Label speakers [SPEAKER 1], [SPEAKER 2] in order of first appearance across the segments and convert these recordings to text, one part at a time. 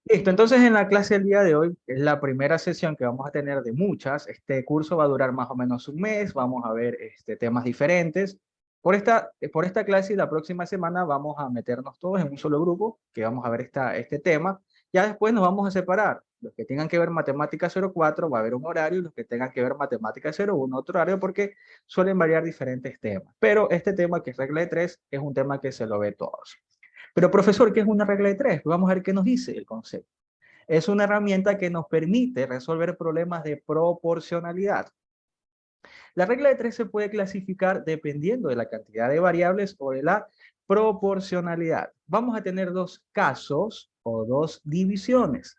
[SPEAKER 1] Listo, entonces en la clase del día de hoy es la primera sesión que vamos a tener de muchas. Este curso va a durar más o menos un mes, vamos a ver temas diferentes. Por esta clase y la próxima semana vamos a meternos todos en un solo grupo, que vamos a ver este tema. Ya después nos vamos a separar. Los que tengan que ver matemática 04 va a haber un horario, y los que tengan que ver matemática 01 otro horario, porque suelen variar diferentes temas. Pero este tema, que es regla de tres, es un tema que se lo ve todos. Pero profesor, ¿qué es una regla de tres? Vamos a ver qué nos dice el concepto. Es una herramienta que nos permite resolver problemas de proporcionalidad. La regla de tres se puede clasificar dependiendo de la cantidad de variables o de la proporcionalidad. Vamos a tener dos casos o dos divisiones.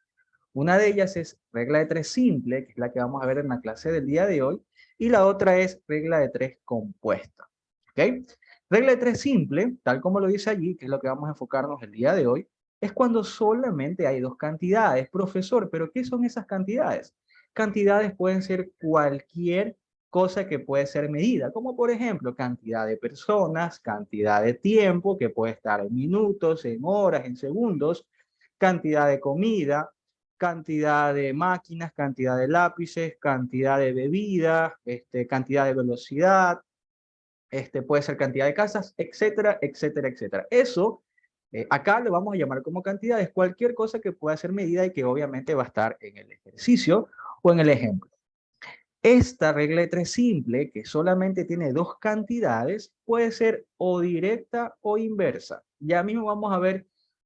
[SPEAKER 1] Una de ellas es regla de tres simple, que es la que vamos a ver en la clase del día de hoy, y la otra es regla de tres compuesta. ¿Ok? Regla de tres simple, tal como lo dice allí, que es lo que vamos a enfocarnos el día de hoy, es cuando solamente hay dos cantidades. Profesor, ¿pero qué son esas cantidades? Cantidades pueden ser cualquier cosa que puede ser medida, como por ejemplo cantidad de personas, cantidad de tiempo, que puede estar en minutos, en horas, en segundos, cantidad de comida, cantidad de máquinas, cantidad de lápices, cantidad de bebidas, cantidad de velocidad, puede ser cantidad de casas, etcétera, etcétera, etcétera. Eso, acá lo vamos a llamar como cantidades, cualquier cosa que pueda ser medida y que obviamente va a estar en el ejercicio o en el ejemplo. Esta regla de tres simple, que solamente tiene dos cantidades, puede ser o directa o inversa. Ya mismo vamos a ver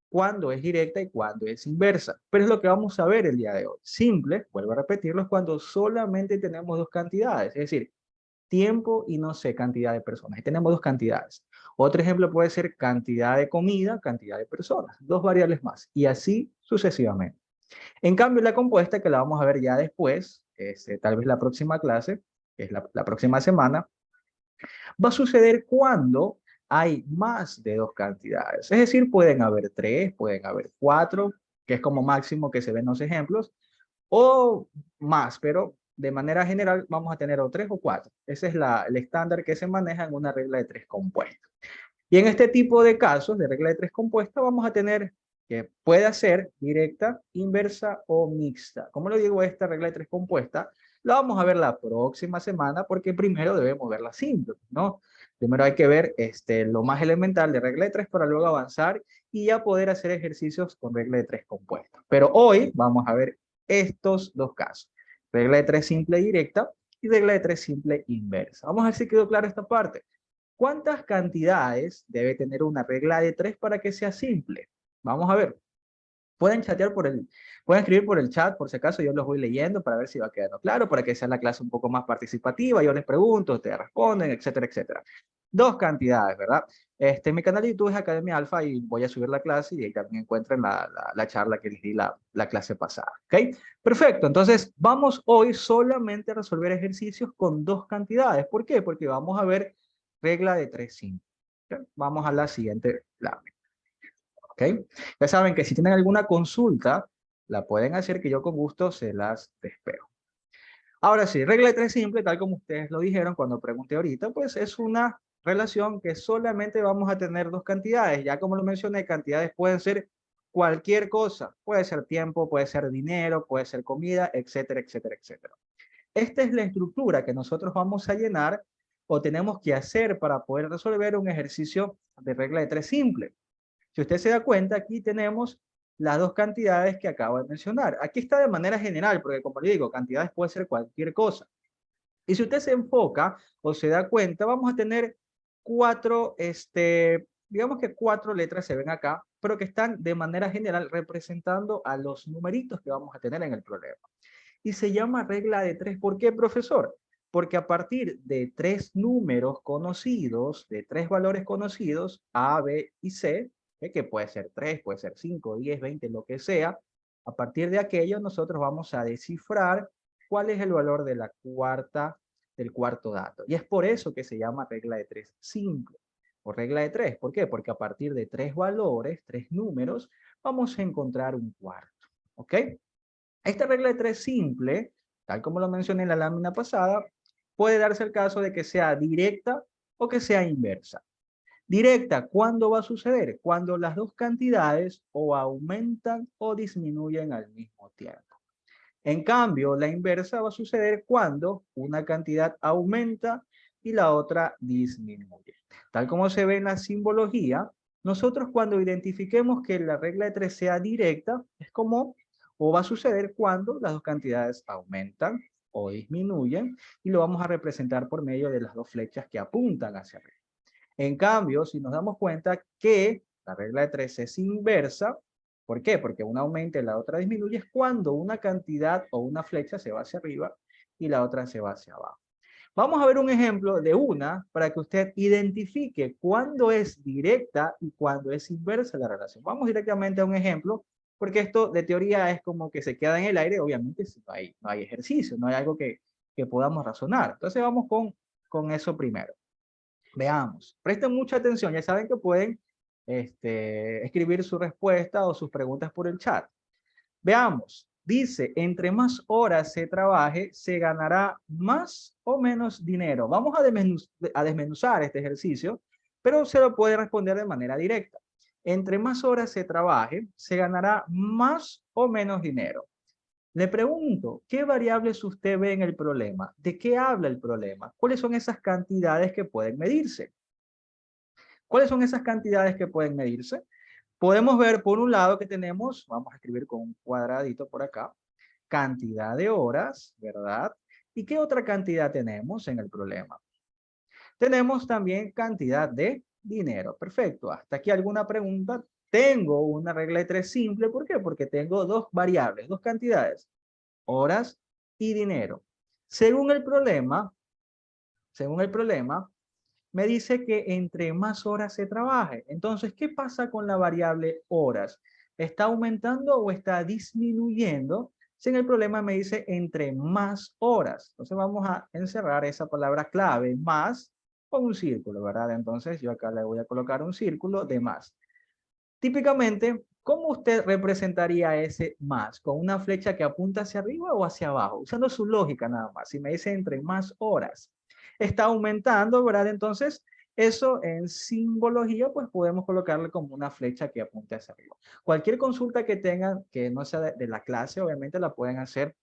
[SPEAKER 1] cuándo es directa y cuándo es inversa. Pero es lo que vamos a ver el día de hoy. Simple, vuelvo a repetirlo, es cuando solamente tenemos dos cantidades. Es decir, tiempo y no sé, cantidad de personas. Y tenemos dos cantidades. Otro ejemplo puede ser cantidad de comida, cantidad de personas. Dos variables más. Y así sucesivamente. En cambio, la compuesta, que la vamos a ver ya después, tal vez la próxima clase, que es la próxima semana, va a suceder cuando hay más de dos cantidades. Es decir, pueden haber tres, pueden haber cuatro, que es como máximo que se ven los ejemplos, o más, pero de manera general vamos a tener o tres o cuatro. Ese es el estándar que se maneja en una regla de tres compuesta. Y en este tipo de casos de regla de tres compuesta vamos a tener que puede ser directa, inversa o mixta. Como lo digo, esta regla de tres compuesta la vamos a ver la próxima semana porque primero debemos ver la síntesis, ¿no? Primero hay que ver lo más elemental de regla de tres para luego avanzar y ya poder hacer ejercicios con regla de tres compuesta. Pero hoy vamos a ver estos dos casos. Regla de tres simple directa y regla de tres simple inversa. Vamos a ver si quedó clara esta parte. ¿Cuántas cantidades debe tener una regla de tres para que sea simple? Vamos a ver. Pueden chatear pueden escribir por el chat, por si acaso yo los voy leyendo para ver si va quedando claro, para que sea la clase un poco más participativa. Yo les pregunto, ustedes responden, etcétera, etcétera. Dos cantidades, ¿verdad? Mi canal de YouTube es Academia Alfa y voy a subir la clase y ahí también encuentran la charla que les di la clase pasada. ¿Ok? Perfecto. Entonces, vamos hoy solamente a resolver ejercicios con dos cantidades. ¿Por qué? Porque vamos a ver regla de tres simples. ¿Ok? Vamos a la siguiente lámina. ¿Ok? Ya saben que si tienen alguna consulta, la pueden hacer que yo con gusto se las despejo. Ahora sí, regla de tres simple, tal como ustedes lo dijeron cuando pregunté ahorita, pues es una relación que solamente vamos a tener dos cantidades. Ya como lo mencioné, cantidades pueden ser cualquier cosa. Puede ser tiempo, puede ser dinero, puede ser comida, etcétera, etcétera, etcétera. Esta es la estructura que nosotros vamos a llenar o tenemos que hacer para poder resolver un ejercicio de regla de tres simple. Si usted se da cuenta, aquí tenemos las dos cantidades que acabo de mencionar. Aquí está de manera general, porque como le digo, cantidades puede ser cualquier cosa. Y si usted se enfoca o se da cuenta, vamos a tener cuatro, digamos que cuatro letras se ven acá, pero que están de manera general representando a los numeritos que vamos a tener en el problema. Y se llama regla de tres. ¿Por qué, profesor? Porque a partir de tres números conocidos, de tres valores conocidos, A, B y C, que puede ser 3, puede ser 5, 10, 20, lo que sea, a partir de aquello nosotros vamos a descifrar cuál es el valor de del cuarto dato. Y es por eso que se llama regla de tres simple o regla de tres. ¿Por qué? Porque a partir de tres valores, tres números, vamos a encontrar un cuarto. ¿Ok? Esta regla de tres simple, tal como lo mencioné en la lámina pasada, puede darse el caso de que sea directa o que sea inversa. Directa, ¿cuándo va a suceder? Cuando las dos cantidades o aumentan o disminuyen al mismo tiempo. En cambio, la inversa va a suceder cuando una cantidad aumenta y la otra disminuye. Tal como se ve en la simbología, nosotros cuando identifiquemos que la regla de 3 sea directa, es como o va a suceder cuando las dos cantidades aumentan o disminuyen y lo vamos a representar por medio de las dos flechas que apuntan hacia arriba. En cambio, si nos damos cuenta que la regla de 3 es inversa, ¿por qué? Porque una aumenta y la otra disminuye, es cuando una cantidad o una flecha se va hacia arriba y la otra se va hacia abajo. Vamos a ver un ejemplo de una para que usted identifique cuándo es directa y cuándo es inversa la relación. Vamos directamente a un ejemplo, porque esto de teoría es como que se queda en el aire, obviamente si no hay ejercicio, no hay algo que podamos razonar. Entonces vamos con eso primero. Veamos, presten mucha atención, ya saben que pueden escribir su respuesta o sus preguntas por el chat. Veamos, dice, entre más horas se trabaje, se ganará más o menos dinero. Vamos a desmenuzar este ejercicio, pero se lo puede responder de manera directa. Entre más horas se trabaje, se ganará más o menos dinero. Le pregunto, ¿qué variables usted ve en el problema? ¿De qué habla el problema? ¿Cuáles son esas cantidades que pueden medirse? ¿Cuáles son esas cantidades que pueden medirse? Podemos ver por un lado que tenemos, vamos a escribir con un cuadradito por acá, cantidad de horas, ¿verdad? ¿Y qué otra cantidad tenemos en el problema? Tenemos también cantidad de dinero. Perfecto. ¿Hasta aquí alguna pregunta? Tengo una regla de 3 simple. ¿Por qué? Porque tengo dos variables, dos cantidades, horas y dinero. Según el problema, me dice que entre más horas se trabaje. Entonces, ¿qué pasa con la variable horas? ¿Está aumentando o está disminuyendo? Si en el problema me dice entre más horas. Entonces vamos a encerrar esa palabra clave, más, con un círculo, ¿verdad? Entonces yo acá le voy a colocar un círculo de más. Típicamente, ¿cómo usted representaría ese más? ¿Con una flecha que apunta hacia arriba o hacia abajo? Usando su lógica nada más. Si me dice entre más horas, está aumentando, ¿verdad? Entonces, eso en simbología, pues podemos colocarle como una flecha que apunte hacia arriba. Cualquier consulta que tengan, que no sea de la clase, obviamente la pueden hacer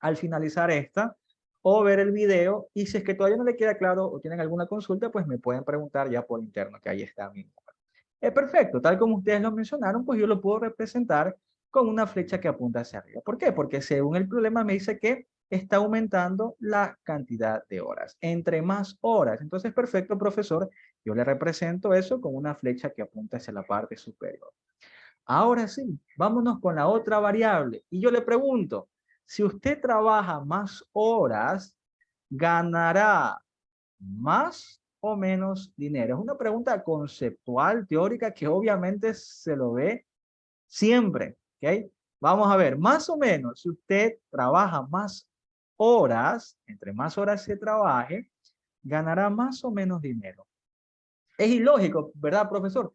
[SPEAKER 1] al finalizar esta o ver el video. Y si es que todavía no le queda claro o tienen alguna consulta, pues me pueden preguntar ya por interno, que ahí está mi número. Es perfecto, tal como ustedes lo mencionaron, pues yo lo puedo representar con una flecha que apunta hacia arriba. ¿Por qué? Porque según el problema me dice que está aumentando la cantidad de horas. Entre más horas. Entonces, perfecto, profesor, yo le represento eso con una flecha que apunta hacia la parte superior. Ahora sí, vámonos con la otra variable. Y yo le pregunto, si usted trabaja más horas, ¿ganará más o menos dinero? Es una pregunta conceptual, teórica, que obviamente se lo ve siempre, ¿ok? Vamos a ver, más o menos, si usted trabaja más horas, entre más horas se trabaje, ganará más o menos dinero. Es ilógico, ¿verdad, profesor?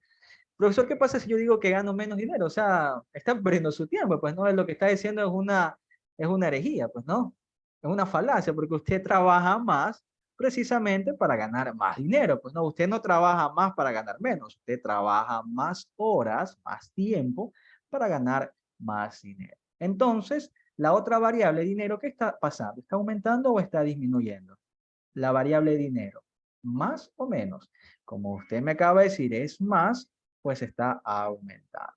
[SPEAKER 1] Profesor, ¿qué pasa si yo digo que gano menos dinero? O sea, está perdiendo su tiempo, pues no, es lo que está diciendo es una herejía, pues no, es una falacia, porque usted trabaja más precisamente para ganar más dinero, pues no, usted no trabaja más para ganar menos, usted trabaja más horas, más tiempo para ganar más dinero. Entonces, la otra variable dinero, ¿qué está pasando? ¿Está aumentando o está disminuyendo? La variable dinero, más o menos. Como usted me acaba de decir, es más, pues está aumentando.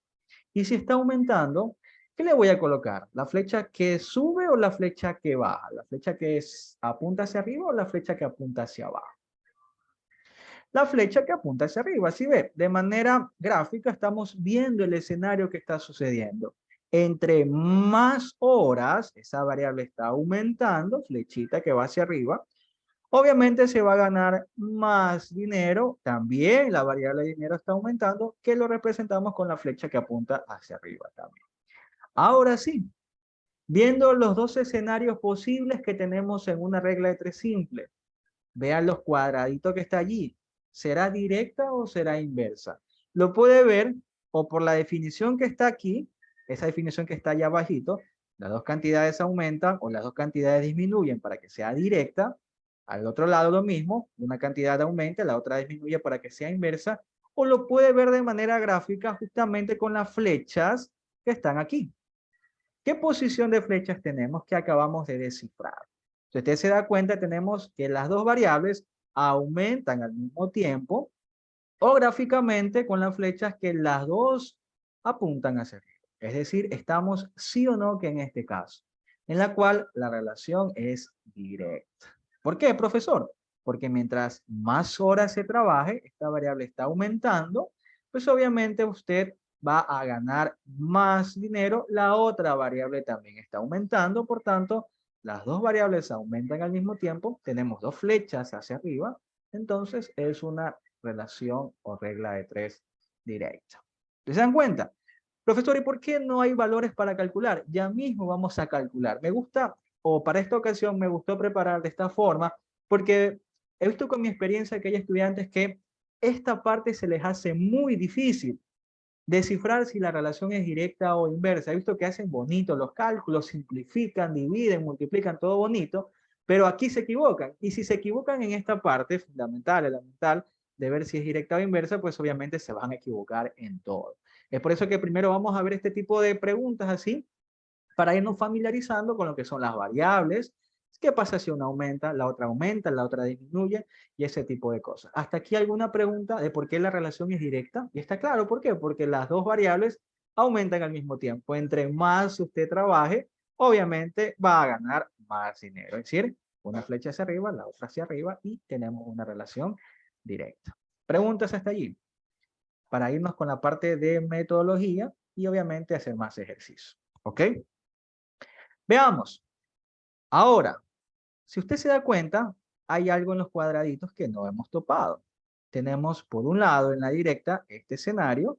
[SPEAKER 1] Y si está aumentando, ¿qué le voy a colocar? ¿La flecha que sube o la flecha que baja? ¿La flecha que apunta hacia arriba o la flecha que apunta hacia abajo? La flecha que apunta hacia arriba. Así ve, de manera gráfica estamos viendo el escenario que está sucediendo. Entre más horas, esa variable está aumentando, flechita que va hacia arriba. Obviamente se va a ganar más dinero, también la variable de dinero está aumentando, que lo representamos con la flecha que apunta hacia arriba también. Ahora sí, viendo los dos escenarios posibles que tenemos en una regla de 3 simple, vean los cuadraditos que está allí, ¿será directa o será inversa? Lo puede ver o por la definición que está aquí, esa definición que está allá abajito, las dos cantidades aumentan o las dos cantidades disminuyen para que sea directa, Al otro lado lo mismo, una cantidad aumenta, la otra disminuye para que sea inversa, o lo puede ver de manera gráfica justamente con las flechas que están aquí. ¿Qué posición de flechas tenemos que acabamos de descifrar? Si usted se da cuenta, tenemos que las dos variables aumentan al mismo tiempo, o gráficamente con las flechas que las dos apuntan hacia arriba. Es decir, estamos sí o no que en este caso, en la cual la relación es directa. ¿Por qué, profesor? Porque mientras más horas se trabaje, esta variable está aumentando, pues obviamente usted va a ganar más dinero. La otra variable también está aumentando, por tanto, las dos variables aumentan al mismo tiempo, tenemos dos flechas hacia arriba, entonces es una relación o regla de tres directa. ¿Se dan cuenta? Profesor, ¿y por qué no hay valores para calcular? Ya mismo vamos a calcular. Me gusta, o para esta ocasión me gustó preparar de esta forma, porque he visto con mi experiencia que hay estudiantes que esta parte se les hace muy difícil descifrar si la relación es directa o inversa. He visto que hacen bonito los cálculos, simplifican, dividen, multiplican, todo bonito, pero aquí se equivocan. Y si se equivocan en esta parte fundamental, elemental, de ver si es directa o inversa, pues obviamente se van a equivocar en todo. Es por eso que primero vamos a ver este tipo de preguntas así, para irnos familiarizando con lo que son las variables. ¿Qué pasa si una aumenta, la otra disminuye? Y ese tipo de cosas. Hasta aquí alguna pregunta de por qué la relación es directa. Y está claro, ¿por qué? Porque las dos variables aumentan al mismo tiempo. Entre más usted trabaje, obviamente va a ganar más dinero. Es decir, una flecha hacia arriba, la otra hacia arriba y tenemos una relación directa. Preguntas hasta allí. Para irnos con la parte de metodología y obviamente hacer más ejercicio. ¿Ok? Veamos. Ahora, si usted se da cuenta, hay algo en los cuadraditos que no hemos topado. Tenemos por un lado en la directa este escenario,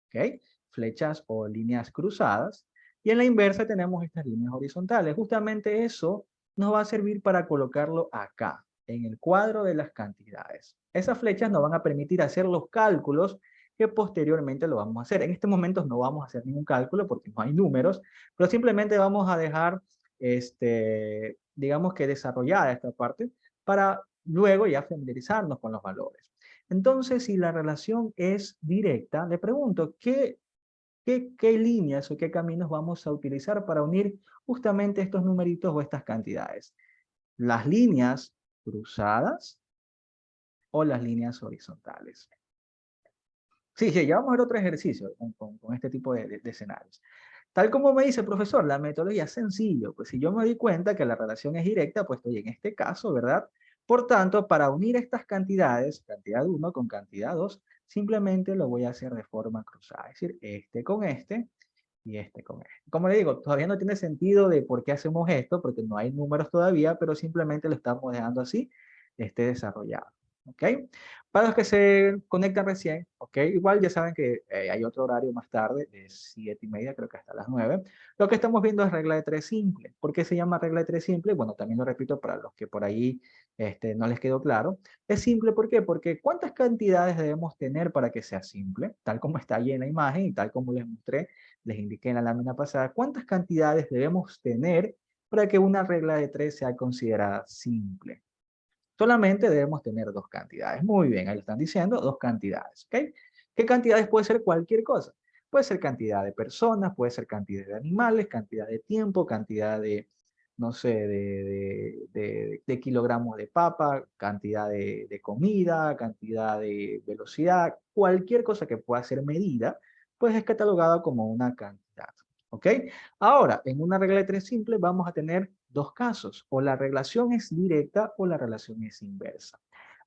[SPEAKER 1] ¿ok? Flechas o líneas cruzadas. Y en la inversa tenemos estas líneas horizontales. Justamente eso nos va a servir para colocarlo acá, en el cuadro de las cantidades. Esas flechas nos van a permitir hacer los cálculos que posteriormente lo vamos a hacer. En este momento no vamos a hacer ningún cálculo porque no hay números, pero simplemente vamos a dejar, digamos que desarrollada esta parte para luego ya familiarizarnos con los valores. Entonces, si la relación es directa, le pregunto, ¿qué líneas o qué caminos vamos a utilizar para unir justamente estos numeritos o estas cantidades? ¿Las líneas cruzadas o las líneas horizontales? Sí, sí, ya vamos a ver otro ejercicio con este tipo de escenarios. Tal como me dice el profesor, la metodología es sencillo. Pues si yo me di cuenta que la relación es directa, pues estoy en este caso, ¿verdad? Por tanto, para unir estas cantidades, cantidad 1 con cantidad 2, simplemente lo voy a hacer de forma cruzada. Es decir, este con este y este con este. Como le digo, todavía no tiene sentido de por qué hacemos esto, porque no hay números todavía, pero simplemente lo estamos dejando así, desarrollado. ¿Ok? Para los que se conectan recién, ¿ok? Igual ya saben que hay otro horario más tarde, de 7:30, creo que hasta las 9. Lo que estamos viendo es regla de 3 simple. ¿Por qué se llama regla de 3 simple? Bueno, también lo repito para los que por ahí no les quedó claro. Es simple, ¿por qué? Porque ¿cuántas cantidades debemos tener para que sea simple? Tal como está ahí en la imagen y tal como les mostré, les indiqué en la lámina pasada, ¿cuántas cantidades debemos tener para que una regla de 3 sea considerada simple? Solamente debemos tener dos cantidades. Muy bien, ahí lo están diciendo, dos cantidades. ¿Ok? ¿Qué cantidades puede ser cualquier cosa? Puede ser cantidad de personas, puede ser cantidad de animales, cantidad de tiempo, cantidad de, no sé, de kilogramos de papa, cantidad de comida, cantidad de velocidad, cualquier cosa que pueda ser medida, pues es catalogada como una cantidad. ¿Ok? Ahora, en una regla de 3 simple vamos a tener dos casos, o la relación es directa o la relación es inversa.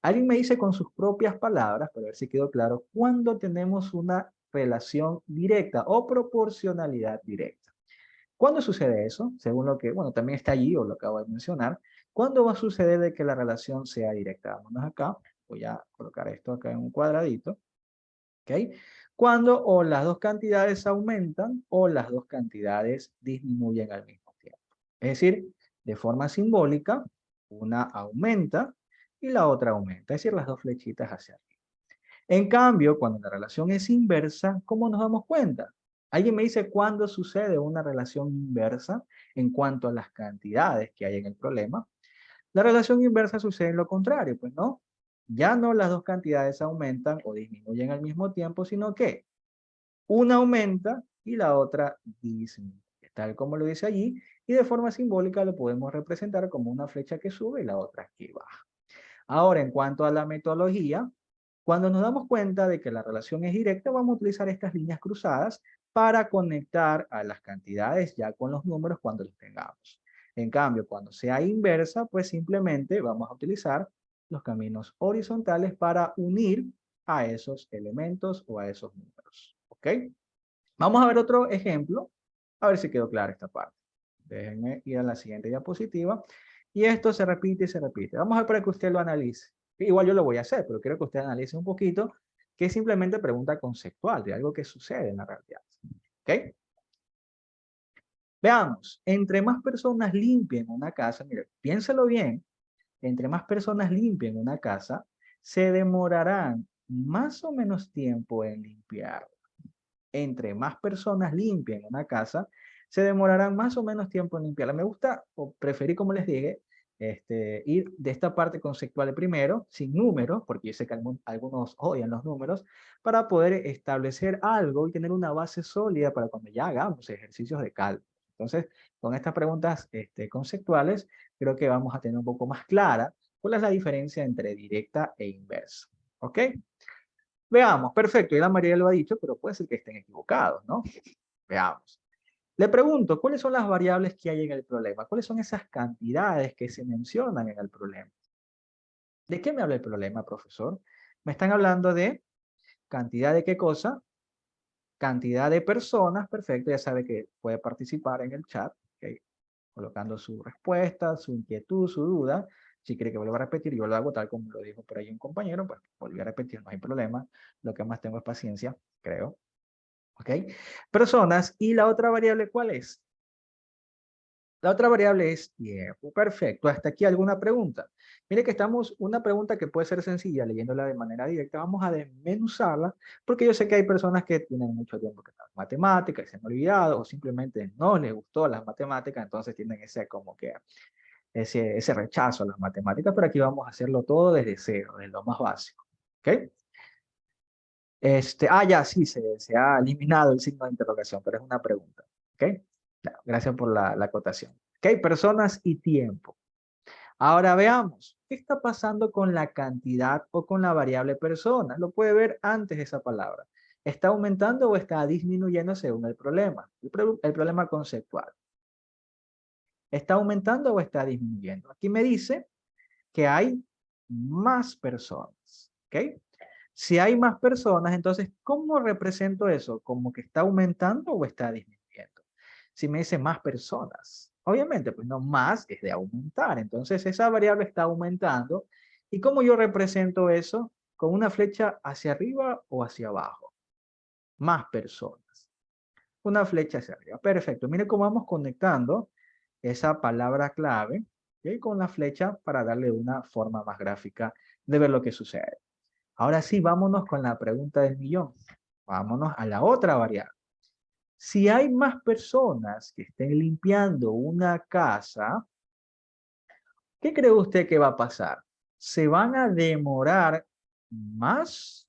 [SPEAKER 1] Alguien me dice con sus propias palabras, para ver si quedó claro, cuando tenemos una relación directa o proporcionalidad directa. ¿Cuándo sucede eso? Según lo que, bueno, también está allí o lo acabo de mencionar. ¿Cuándo va a suceder de que la relación sea directa? Vámonos acá, voy a colocar esto acá en un cuadradito. ¿Ok? Cuando o las dos cantidades aumentan o las dos cantidades disminuyen al mismo tiempo. Es decir, de forma simbólica, una aumenta y la otra aumenta. Es decir, las dos flechitas hacia arriba. En cambio, cuando la relación es inversa, ¿cómo nos damos cuenta? ¿Alguien me dice cuándo sucede una relación inversa en cuanto a las cantidades que hay en el problema? La relación inversa sucede en lo contrario, pues no. Ya no las dos cantidades aumentan o disminuyen al mismo tiempo, sino que una aumenta y la otra disminuye, tal como lo dice allí, y de forma simbólica lo podemos representar como una flecha que sube y la otra que baja. Ahora, en cuanto a la metodología, cuando nos damos cuenta de que la relación es directa, vamos a utilizar estas líneas cruzadas para conectar a las cantidades ya con los números cuando los tengamos. En cambio, cuando sea inversa, pues simplemente vamos a utilizar los caminos horizontales para unir a esos elementos o a esos números. ¿Ok? Vamos a ver otro ejemplo, a ver si quedó clara esta parte. Déjenme ir a la siguiente diapositiva. Y esto se repite y se repite. Vamos a ver para que usted lo analice. Igual yo lo voy a hacer, pero quiero que usted analice un poquito, que es simplemente pregunta conceptual de algo que sucede en la realidad. ¿Ok? Veamos, entre más personas limpien una casa, mire, piénselo bien, entre más personas limpien una casa, se demorarán más o menos tiempo en limpiar. Entre más personas limpien una casa, se demorarán más o menos tiempo en limpiarla. Me gusta, o preferí, como les dije, ir de esta parte conceptual primero, sin números, porque yo sé que algunos odian los números, para poder establecer algo y tener una base sólida para cuando ya hagamos ejercicios de cálculo. Entonces, con estas preguntas conceptuales, creo que vamos a tener un poco más clara cuál es la diferencia entre directa e inversa. ¿Ok? Veamos, perfecto, y la María lo ha dicho, pero puede ser que estén equivocados, ¿no? Veamos. Le pregunto, ¿cuáles son las variables que hay en el problema? ¿Cuáles son esas cantidades que se mencionan en el problema? ¿De qué me habla el problema, profesor? Me están hablando de cantidad de qué cosa, cantidad de personas, perfecto, ya sabe que puede participar en el chat, ¿ok? Colocando su respuesta, su inquietud, su duda. Si quiere que vuelva a repetir, yo lo hago tal como lo dijo por ahí un compañero, pues volví a repetir, no hay problema. Lo que más tengo es paciencia, creo. ¿Ok? Personas. ¿Y la otra variable cuál es? La otra variable es tiempo. Perfecto. ¿Hasta aquí alguna pregunta? Mire que estamos, una pregunta que puede ser sencilla, leyéndola de manera directa, vamos a desmenuzarla, porque yo sé que hay personas que tienen mucho tiempo que están en matemáticas y se han olvidado, o simplemente no les gustó las matemáticas, entonces tienen ese como que ese rechazo a las matemáticas, pero aquí vamos a hacerlo todo desde cero, desde lo más básico. ¿Ok? Ya, sí, se ha eliminado el signo de interrogación, pero es una pregunta. ¿Ok? Claro, gracias por la acotación. ¿Ok? Personas y tiempo. Ahora veamos, ¿qué está pasando con la cantidad o con la variable persona? Lo puede ver antes de esa palabra. ¿Está aumentando o está disminuyendo según el problema? El problema conceptual. ¿Está aumentando o está disminuyendo? Aquí me dice que hay más personas. ¿Ok? Si hay más personas, entonces, ¿cómo represento eso? ¿Como que está aumentando o está disminuyendo? Si me dice más personas, obviamente, pues no, más es de aumentar. Entonces, esa variable está aumentando. ¿Y cómo yo represento eso? ¿Con una flecha hacia arriba o hacia abajo? Más personas. Una flecha hacia arriba. Perfecto. Mire cómo vamos conectando esa palabra clave, ¿ok? Con la flecha para darle una forma más gráfica de ver lo que sucede. Ahora sí, vámonos con la pregunta del millón. Vámonos a la otra variable. Si hay más personas que estén limpiando una casa, ¿qué cree usted que va a pasar? ¿Se van a demorar más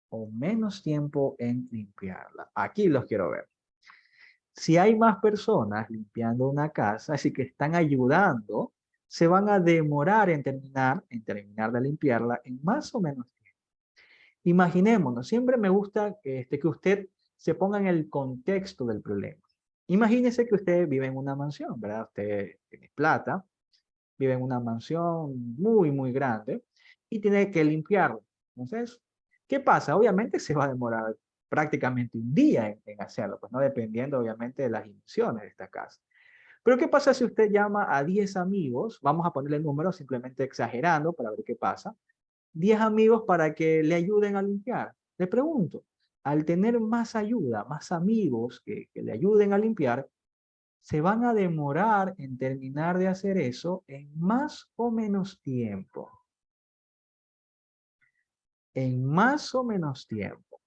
[SPEAKER 1] o menos tiempo en limpiarla? Aquí los quiero ver. Si hay más personas limpiando una casa, así que están ayudando, se van a demorar en terminar de limpiarla en más o menos tiempo. Imaginémonos, siempre me gusta que usted se ponga en el contexto del problema. Imagínese que usted vive en una mansión, ¿verdad? Usted tiene plata, vive en una mansión muy, muy grande y tiene que limpiarlo. Entonces, ¿qué pasa? Obviamente se va a demorar prácticamente un día en hacerlo, pues no dependiendo obviamente de las dimensiones de esta casa. Pero ¿qué pasa si usted llama a 10 amigos? Vamos a ponerle el número simplemente exagerando para ver qué pasa. 10 amigos para que le ayuden a limpiar. Le pregunto, al tener más ayuda, más amigos que le ayuden a limpiar, se van a demorar en terminar de hacer eso en más o menos tiempo. En más o menos tiempo.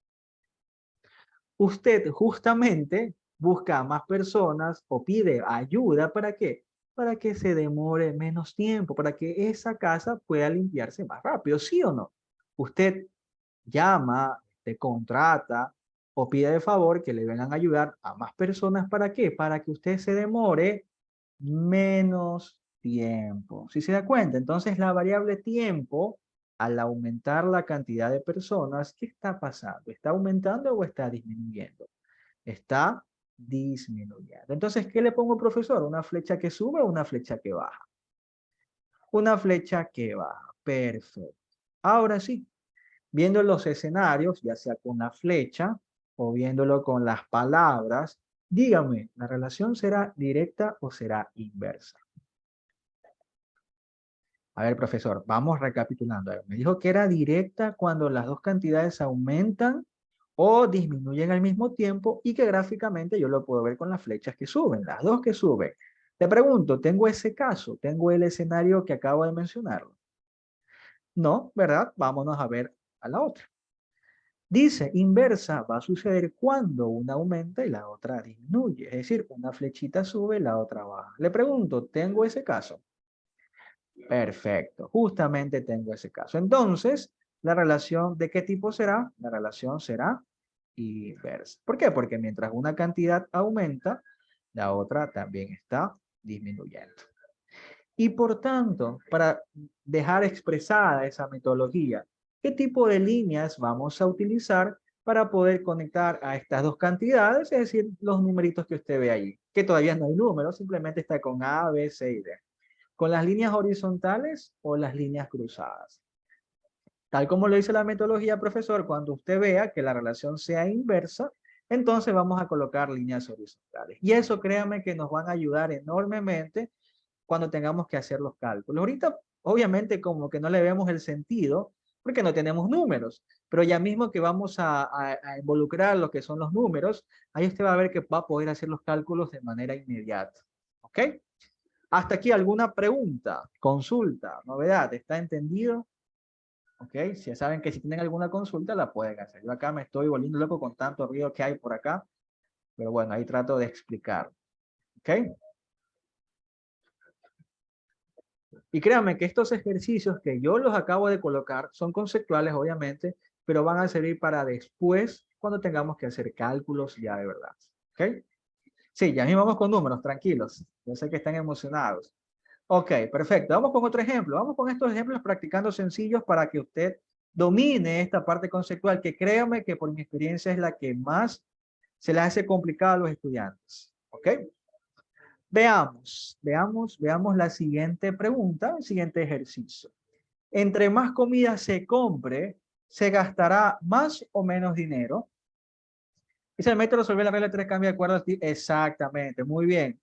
[SPEAKER 1] Usted justamente busca a más personas o pide ayuda, ¿para qué? para que se demore menos tiempo, para que esa casa pueda limpiarse más rápido, ¿sí o no? Usted llama, te contrata o pide de favor que le vengan a ayudar a más personas. ¿Para qué? Para que usted se demore menos tiempo. ¿Sí se da cuenta? Entonces la variable tiempo, al aumentar la cantidad de personas, ¿qué está pasando? ¿Está aumentando o está disminuyendo? Está disminuyendo. Entonces, ¿qué le pongo, profesor? ¿Una flecha que sube o una flecha que baja? Una flecha que baja. Perfecto. Ahora sí, viendo los escenarios, ya sea con la flecha o viéndolo con las palabras, dígame, ¿la relación será directa o será inversa? A ver, profesor, vamos recapitulando. A ver, me dijo que era directa cuando las dos cantidades aumentan o disminuyen al mismo tiempo y que gráficamente yo lo puedo ver con las flechas que suben, las dos que suben. Te pregunto, ¿tengo ese caso? ¿Tengo el escenario que acabo de mencionarlo? No, ¿verdad? Vámonos a ver a la otra. Dice, inversa va a suceder cuando una aumenta y la otra disminuye. Es decir, una flechita sube y la otra baja. Le pregunto, ¿tengo ese caso? Perfecto, justamente tengo ese caso. Entonces, ¿la relación de qué tipo será? La relación será inversa. ¿Por qué? Porque mientras una cantidad aumenta, la otra también está disminuyendo. Y por tanto, para dejar expresada esa metodología, ¿qué tipo de líneas vamos a utilizar para poder conectar a estas dos cantidades? Es decir, los numeritos que usted ve ahí, que todavía no hay números, simplemente está con A, B, C y D. ¿Con las líneas horizontales o las líneas cruzadas? Tal como lo dice la metodología, profesor, cuando usted vea que la relación sea inversa, entonces vamos a colocar líneas horizontales. Y eso, créame, que nos van a ayudar enormemente cuando tengamos que hacer los cálculos. Ahorita, obviamente, como que no le vemos el sentido, porque no tenemos números, pero ya mismo que vamos a involucrar lo que son los números, ahí usted va a ver que va a poder hacer los cálculos de manera inmediata. ¿Ok? Hasta aquí, ¿alguna pregunta, consulta, novedad? ¿Está entendido? ¿Ok? Si ya saben que si tienen alguna consulta, la pueden hacer. Yo acá me estoy volviendo loco con tanto ruido que hay por acá, pero bueno, ahí trato de explicar. ¿Ok? Y créanme que estos ejercicios que yo los acabo de colocar son conceptuales, obviamente, pero van a servir para después, cuando tengamos que hacer cálculos ya de verdad. ¿Ok? Sí, ya mismo vamos con números, tranquilos. Yo sé que están emocionados. Ok, perfecto. Vamos con otro ejemplo. Vamos con estos ejemplos practicando sencillos para que usted domine esta parte conceptual, que créame que por mi experiencia es la que más se le hace complicada a los estudiantes. ¿Ok? Veamos la siguiente pregunta, el siguiente ejercicio. Entre más comida se compre, ¿se gastará más o menos dinero? Dice el método resolver la regla de tres cambia de acuerdo al exactamente, muy bien.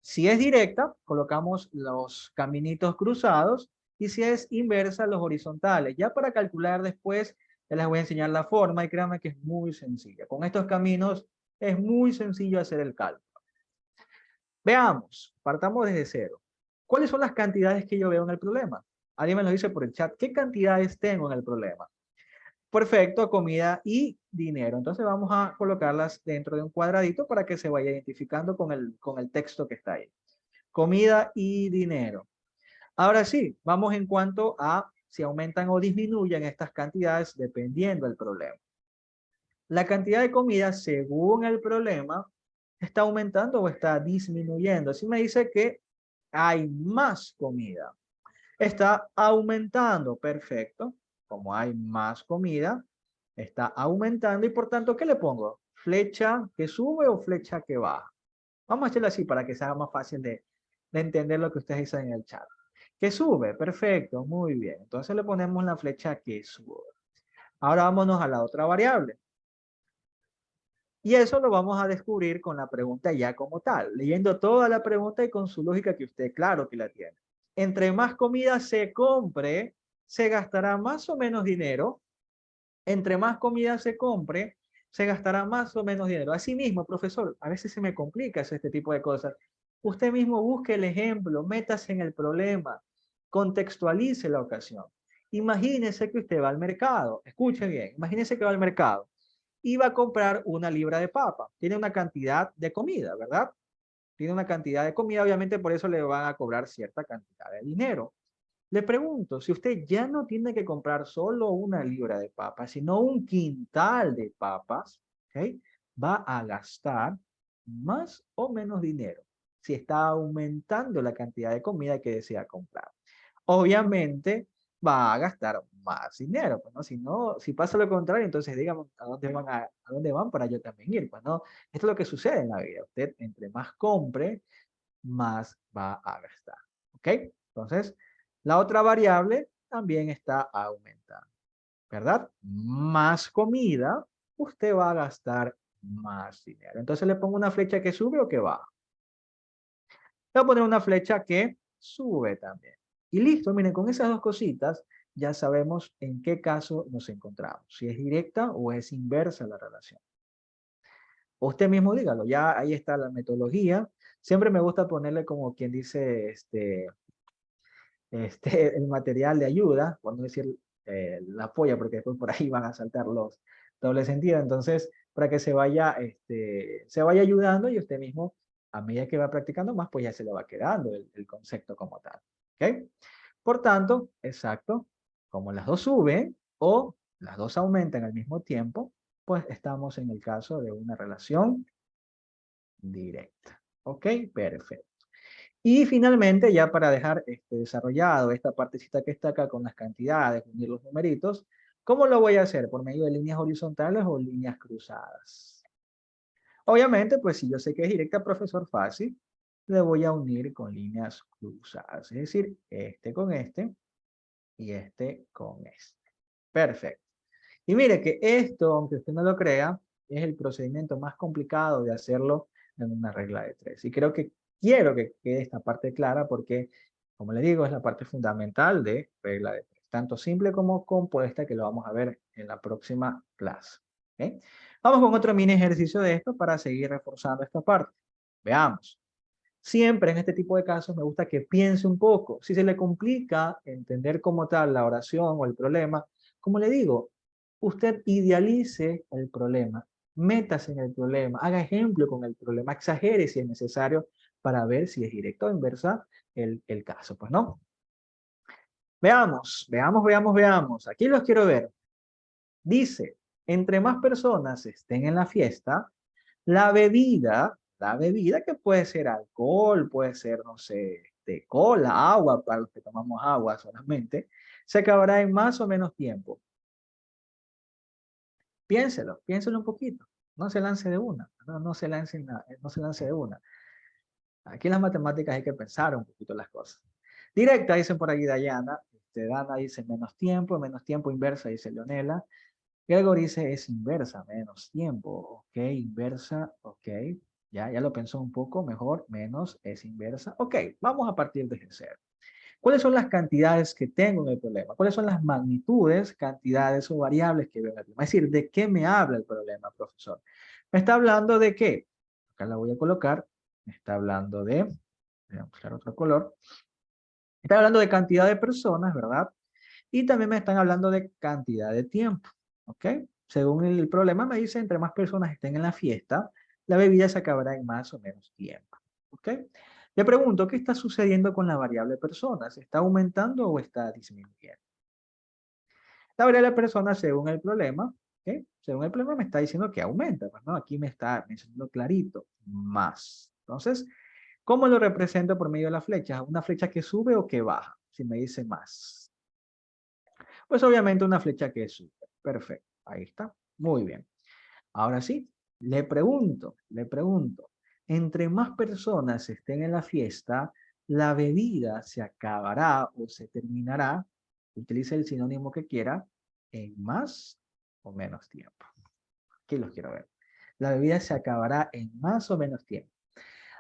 [SPEAKER 1] Si es directa, colocamos los caminitos cruzados y si es inversa, los horizontales. Ya para calcular después, ya les voy a enseñar la forma y créanme que es muy sencilla. Con estos caminos es muy sencillo hacer el cálculo. Veamos, partamos desde cero. ¿Cuáles son las cantidades que yo veo en el problema? Alguien me lo dice por el chat. ¿Qué cantidades tengo en el problema? Perfecto, comida y dinero. Entonces vamos a colocarlas dentro de un cuadradito para que se vaya identificando con el texto que está ahí. Comida y dinero. Ahora sí, vamos en cuanto a si aumentan o disminuyen estas cantidades dependiendo del problema. La cantidad de comida, según el problema, está aumentando o está disminuyendo. Así me dice que hay más comida. Está aumentando, perfecto. Como hay más comida, está aumentando y por tanto, ¿qué le pongo? ¿Flecha que sube o flecha que baja? Vamos a hacerlo así para que sea más fácil de entender lo que ustedes dicen en el chat. Que sube, perfecto, muy bien. Entonces le ponemos la flecha que sube. Ahora vámonos a la otra variable. Y eso lo vamos a descubrir con la pregunta ya como tal, leyendo toda la pregunta y con su lógica que usted claro que la tiene. Entre más comida se compre, se gastará más o menos dinero. Entre más comida se compre, se gastará más o menos dinero. Asimismo, profesor, a veces se me complica este tipo de cosas. Usted mismo busque el ejemplo, métase en el problema, contextualice la ocasión. Imagínese que usted va al mercado, escuche bien, imagínese que va al mercado y va a comprar una libra de papa. Tiene una cantidad de comida, ¿verdad? tiene una cantidad de comida, obviamente por eso le van a cobrar cierta cantidad de dinero. Le pregunto, si usted ya no tiene que comprar solo una libra de papas, sino un quintal de papas, ¿ok? Va a gastar más o menos dinero si está aumentando la cantidad de comida que desea comprar. Obviamente va a gastar más dinero, pues, ¿no? Si no, si pasa lo contrario, entonces digamos, ¿a dónde van para yo también ir? Pues, ¿no? Esto es lo que sucede en la vida. Usted, entre más compre, más va a gastar, ¿ok? Entonces, la otra variable también está aumentando, ¿verdad? Más comida, usted va a gastar más dinero. Entonces le pongo una flecha que sube o que baja. Le voy a poner una flecha que sube también. Y listo, miren, con esas dos cositas ya sabemos en qué caso nos encontramos, si es directa o es inversa la relación. Usted mismo dígalo, ya ahí está la metodología. Siempre me gusta ponerle como quien dice, el material de ayuda, por no decir la polla, porque después por ahí van a saltar los dobles sentidos. Entonces, para que se vaya ayudando y usted mismo, a medida que va practicando más, pues ya se le va quedando el concepto como tal. ¿Ok? Por tanto, exacto, como las dos suben o las dos aumentan al mismo tiempo, pues estamos en el caso de una relación directa. ¿Ok? Perfecto. Y finalmente, ya para dejar desarrollado esta partecita que está acá con las cantidades, unir los numeritos, ¿cómo lo voy a hacer? ¿Por medio de líneas horizontales o líneas cruzadas? Obviamente, pues si yo sé que es directa, profesor, fácil, le voy a unir con líneas cruzadas. Es decir, este con este y este con este. Perfecto. Y mire que esto, aunque usted no lo crea, es el procedimiento más complicado de hacerlo en una regla de tres. Y creo que quiero que quede esta parte clara porque, como le digo, es la parte fundamental de regla de tres. Tanto simple como compuesta, que lo vamos a ver en la próxima clase. ¿Ok? Vamos con otro mini ejercicio de esto para seguir reforzando esta parte. Veamos. Siempre en este tipo de casos me gusta que piense un poco. Si se le complica entender como tal la oración o el problema, como le digo, usted idealice el problema, métase en el problema, haga ejemplo con el problema, exagere si es necesario para ver si es directa o inversa el caso, pues no. Veamos. Aquí los quiero ver. Dice, entre más personas estén en la fiesta, la bebida que puede ser alcohol, puede ser, no sé, de cola, agua, para los que tomamos agua solamente, se acabará en más o menos tiempo. Piénselo un poquito. No se lance de una, no se lance, no se lance de una. Aquí en las matemáticas hay que pensar un poquito las cosas. Directa, dicen por aquí Dayana. Dana dice menos tiempo inversa, dice Leonela. Gregor dice es inversa, menos tiempo. Ok, inversa, ok. Ya lo pensó un poco mejor, menos es inversa. Ok, vamos a partir de cero. ¿Cuáles son las cantidades que tengo en el problema? ¿Cuáles son las magnitudes, cantidades o variables que veo en el problema? Es decir, ¿de qué me habla el problema, profesor? ¿Me está hablando de qué? Acá la voy a colocar. Me está hablando de, voy a buscar otro color. Está hablando de cantidad de personas, ¿verdad? Y también me están hablando de cantidad de tiempo, ¿ok? Según el problema me dice, entre más personas estén en la fiesta, la bebida se acabará en más o menos tiempo, ¿ok? Le pregunto, ¿qué está sucediendo con la variable personas? ¿Está aumentando o está disminuyendo? La variable personas, según el problema, ¿ok? Según el problema me está diciendo que aumenta, pues, ¿no? Aquí me está mencionando clarito, más. Entonces, ¿cómo lo represento por medio de la flecha? ¿Una flecha que sube o que baja? Si me dice más. Pues obviamente una flecha que sube. Perfecto. Ahí está. Muy bien. Ahora sí, le pregunto, entre más personas estén en la fiesta, la bebida se acabará o se terminará, utilice el sinónimo que quiera, en más o menos tiempo. Aquí los quiero ver. La bebida se acabará en más o menos tiempo.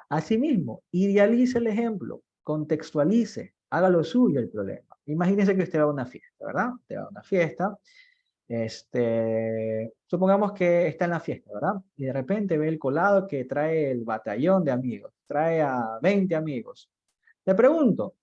[SPEAKER 1] Asimismo, idealice el ejemplo, contextualice, haga lo suyo el problema. Imagínese que usted va a una fiesta, ¿verdad? Usted va a una fiesta, supongamos que está en la fiesta, ¿verdad? Y de repente ve el colado que trae el batallón de amigos, trae a 20 amigos. Le pregunto,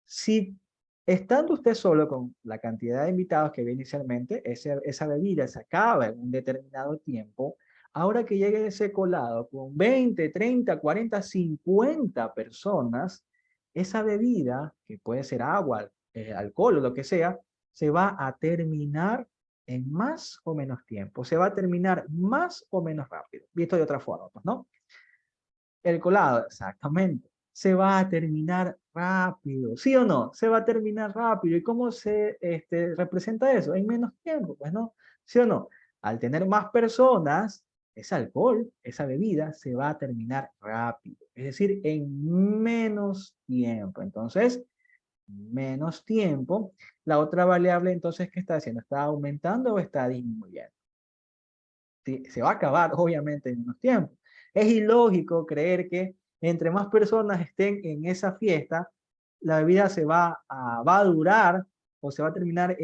[SPEAKER 1] si estando usted solo con la cantidad de invitados que ve inicialmente, esa bebida se acaba en un determinado tiempo, Ahora que llegue ese colado con 20, 30, 40, 50 personas, esa bebida, que puede ser agua, alcohol o lo que sea, se va a terminar en más o menos tiempo. Se va a terminar más o menos rápido. Visto de otra forma, pues, ¿no? El colado, exactamente. Se va a terminar rápido. ¿Sí o no? Se va a terminar rápido. ¿Y cómo se representa eso? En menos tiempo, pues, ¿no? ¿Sí o no? Al tener más personas, ese alcohol, esa bebida, se va a terminar rápido. Es decir, en menos tiempo. Entonces, menos tiempo. La otra variable, entonces, ¿qué está haciendo? ¿Está aumentando o está disminuyendo? Se va a acabar, obviamente, en menos tiempo. Es ilógico creer que entre más personas estén en esa fiesta, la bebida va a durar o se va a terminar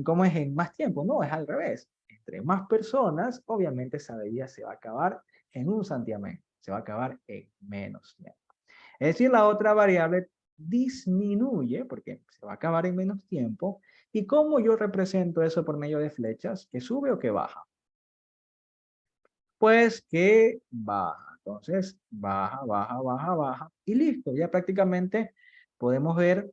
[SPEAKER 1] ¿cómo es? En más tiempo. No, es al revés. Entre más personas, obviamente esa bebida se va a acabar en un santiamén. Se va a acabar en menos tiempo. Es decir, la otra variable disminuye porque se va a acabar en menos tiempo. ¿Y cómo yo represento eso por medio de flechas? ¿Que sube o que baja? Pues que baja. Entonces, baja, baja, baja, baja. Y listo, ya prácticamente podemos ver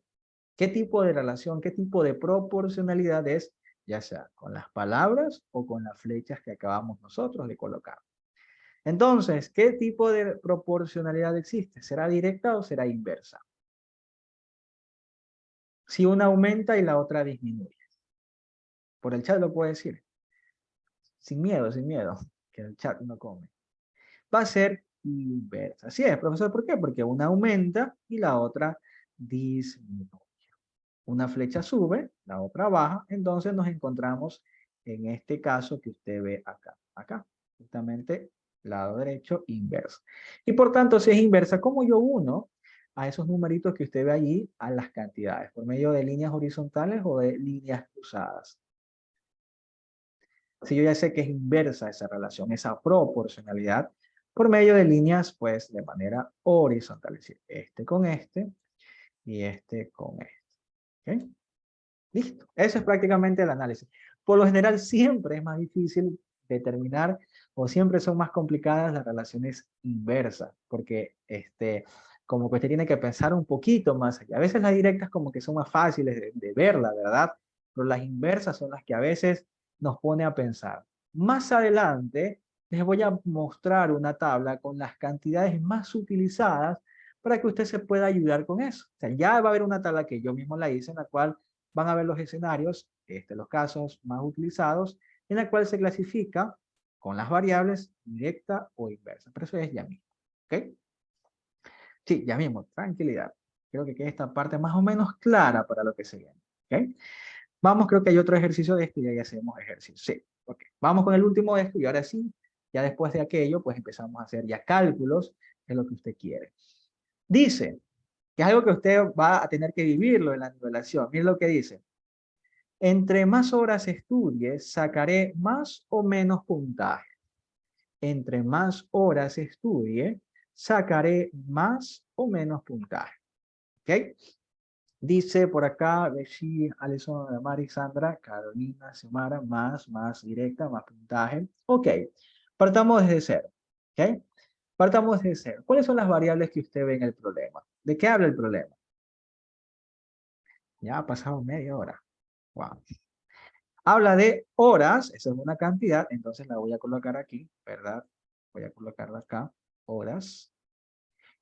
[SPEAKER 1] qué tipo de relación, qué tipo de proporcionalidad es, ya sea con las palabras o con las flechas que acabamos nosotros de colocar. Entonces, ¿qué tipo de proporcionalidad existe? ¿Será directa o será inversa? Si una aumenta y la otra disminuye. Por el chat lo puedo decir. Sin miedo, que el chat no come. Va a ser inversa. Así es, profesor, ¿por qué? Porque una aumenta y la otra disminuye. Una flecha sube, la otra baja, entonces nos encontramos en este caso que usted ve acá, justamente lado derecho, inversa. Y por tanto, si es inversa, ¿cómo yo uno a esos numeritos que usted ve allí a las cantidades? ¿Por medio de líneas horizontales o de líneas cruzadas? Si yo ya sé que es inversa esa relación, esa proporcionalidad, por medio de líneas, pues de manera horizontal, es decir, este con este y este con este. ¿Ok? Listo. Eso es prácticamente el análisis. Por lo general, siempre es más difícil determinar o siempre son más complicadas las relaciones inversas, porque como que usted tiene que pensar un poquito más allá. A veces las directas como que son más fáciles de ver, la verdad, pero las inversas son las que a veces nos pone a pensar. Más adelante les voy a mostrar una tabla con las cantidades más utilizadas para que usted se pueda ayudar con eso. O sea, ya va a haber una tabla que yo mismo la hice en la cual van a ver los escenarios, los casos más utilizados, en la cual se clasifica con las variables directa o inversa. Pero eso es ya mismo. ¿Ok? Sí, ya mismo, tranquilidad. Creo que queda esta parte más o menos clara para lo que se viene. ¿Ok? Vamos, creo que hay otro ejercicio de esto y ahí hacemos ejercicio. Sí, ok. Vamos con el último de esto y ahora sí, ya después de aquello, pues empezamos a hacer ya cálculos de lo que usted quiere. Dice, que es algo que usted va a tener que vivirlo en la nivelación. Miren lo que dice. Entre más horas estudie, sacaré más o menos puntaje. Entre más horas estudie, sacaré más o menos puntaje. ¿Ok? Dice por acá, Beshi, Alison, Mari, Sandra, Carolina, Xiomara, más directa, más puntaje. Ok, partamos desde cero. ¿Ok? Partamos desde cero. ¿Cuáles son las variables que usted ve en el problema? ¿De qué habla el problema? Ya ha pasado media hora. Wow. Habla de horas, esa es una cantidad, entonces la voy a colocar aquí, ¿verdad? Voy a colocarla acá, horas.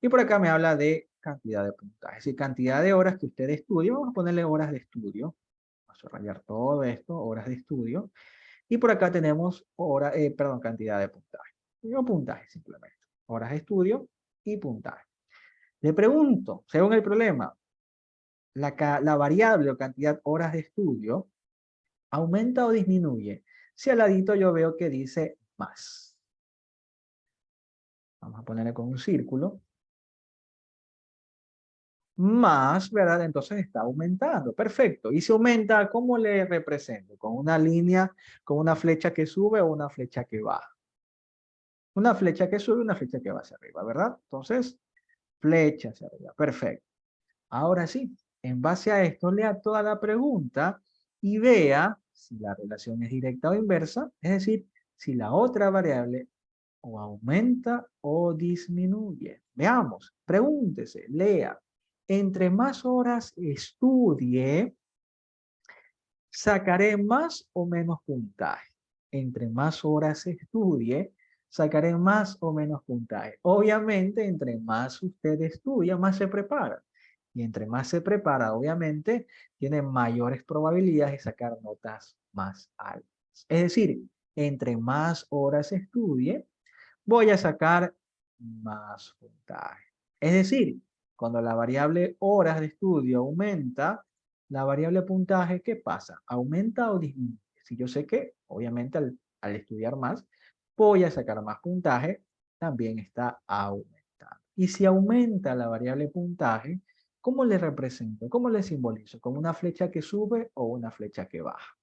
[SPEAKER 1] Y por acá me habla de cantidad de puntaje, es decir, cantidad de horas que usted estudia. Vamos a ponerle horas de estudio. Vamos a rayar todo esto, horas de estudio. Y por acá tenemos cantidad de puntaje. No puntaje simplemente. Horas de estudio y puntaje. Le pregunto, según el problema, la variable o cantidad horas de estudio ¿aumenta o disminuye? Si al ladito yo veo que dice más. Vamos a ponerle con un círculo. Más, ¿verdad? Entonces está aumentando. Perfecto. Y si aumenta, ¿cómo le represento? ¿Con una línea, con una flecha que sube o una flecha que baja? Una flecha que sube, una flecha que va hacia arriba, ¿verdad? Entonces, flecha hacia arriba. Perfecto. Ahora sí, en base a esto, lea toda la pregunta y vea si la relación es directa o inversa, es decir, si la otra variable o aumenta o disminuye. Veamos, pregúntese, lea. Entre más horas estudie, sacaré más o menos puntaje. Entre más horas estudie, sacaré más o menos puntaje. Obviamente, entre más usted estudia, más se prepara. Y entre más se prepara, obviamente, tiene mayores probabilidades de sacar notas más altas. Es decir, entre más horas estudie, voy a sacar más puntaje. Es decir, cuando la variable horas de estudio aumenta, la variable puntaje, ¿qué pasa? ¿Aumenta o disminuye? Si yo sé que, obviamente, al estudiar más, voy a sacar más puntaje, también está aumentando. Y si aumenta la variable puntaje, ¿cómo le represento? ¿Cómo le simbolizo? ¿Con una flecha que sube o una flecha que baja?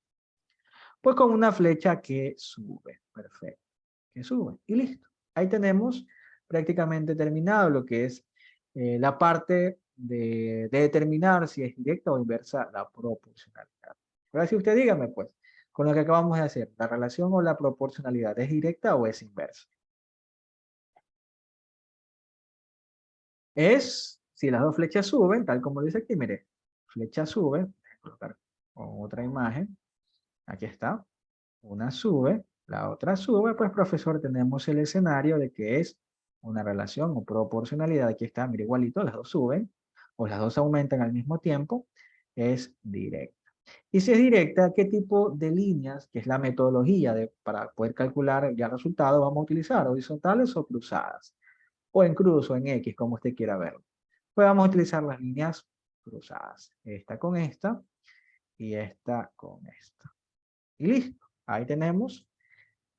[SPEAKER 1] Pues con una flecha que sube. Perfecto. Que sube. Y listo. Ahí tenemos prácticamente terminado lo que es la parte de determinar si es directa o inversa la proporcionalidad. Ahora si usted dígame, pues, con lo que acabamos de hacer, ¿la relación o la proporcionalidad es directa o es inversa? Es, si las dos flechas suben, tal como dice aquí, mire, flecha sube, voy a colocar otra imagen, aquí está, una sube, la otra sube, pues profesor, tenemos el escenario de que es una relación o proporcionalidad, aquí está, mire, igualito, las dos suben, o las dos aumentan al mismo tiempo, es directa. Y si es directa, ¿qué tipo de líneas, que es la metodología para poder calcular ya el resultado, vamos a utilizar? ¿Horizontales o cruzadas? O en cruz o en X, como usted quiera verlo. Pues vamos a utilizar las líneas cruzadas. Esta con esta y esta con esta. Y listo. Ahí tenemos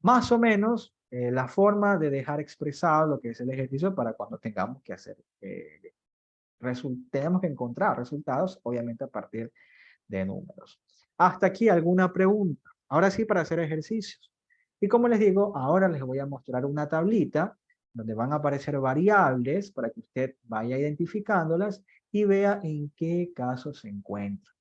[SPEAKER 1] más o menos la forma de dejar expresado lo que es el ejercicio para cuando tengamos que hacer, tenemos que encontrar resultados, obviamente a partir de números. Hasta aquí alguna pregunta. Ahora sí, para hacer ejercicios. Y como les digo, ahora les voy a mostrar una tablita donde van a aparecer variables para que usted vaya identificándolas y vea en qué caso se encuentra.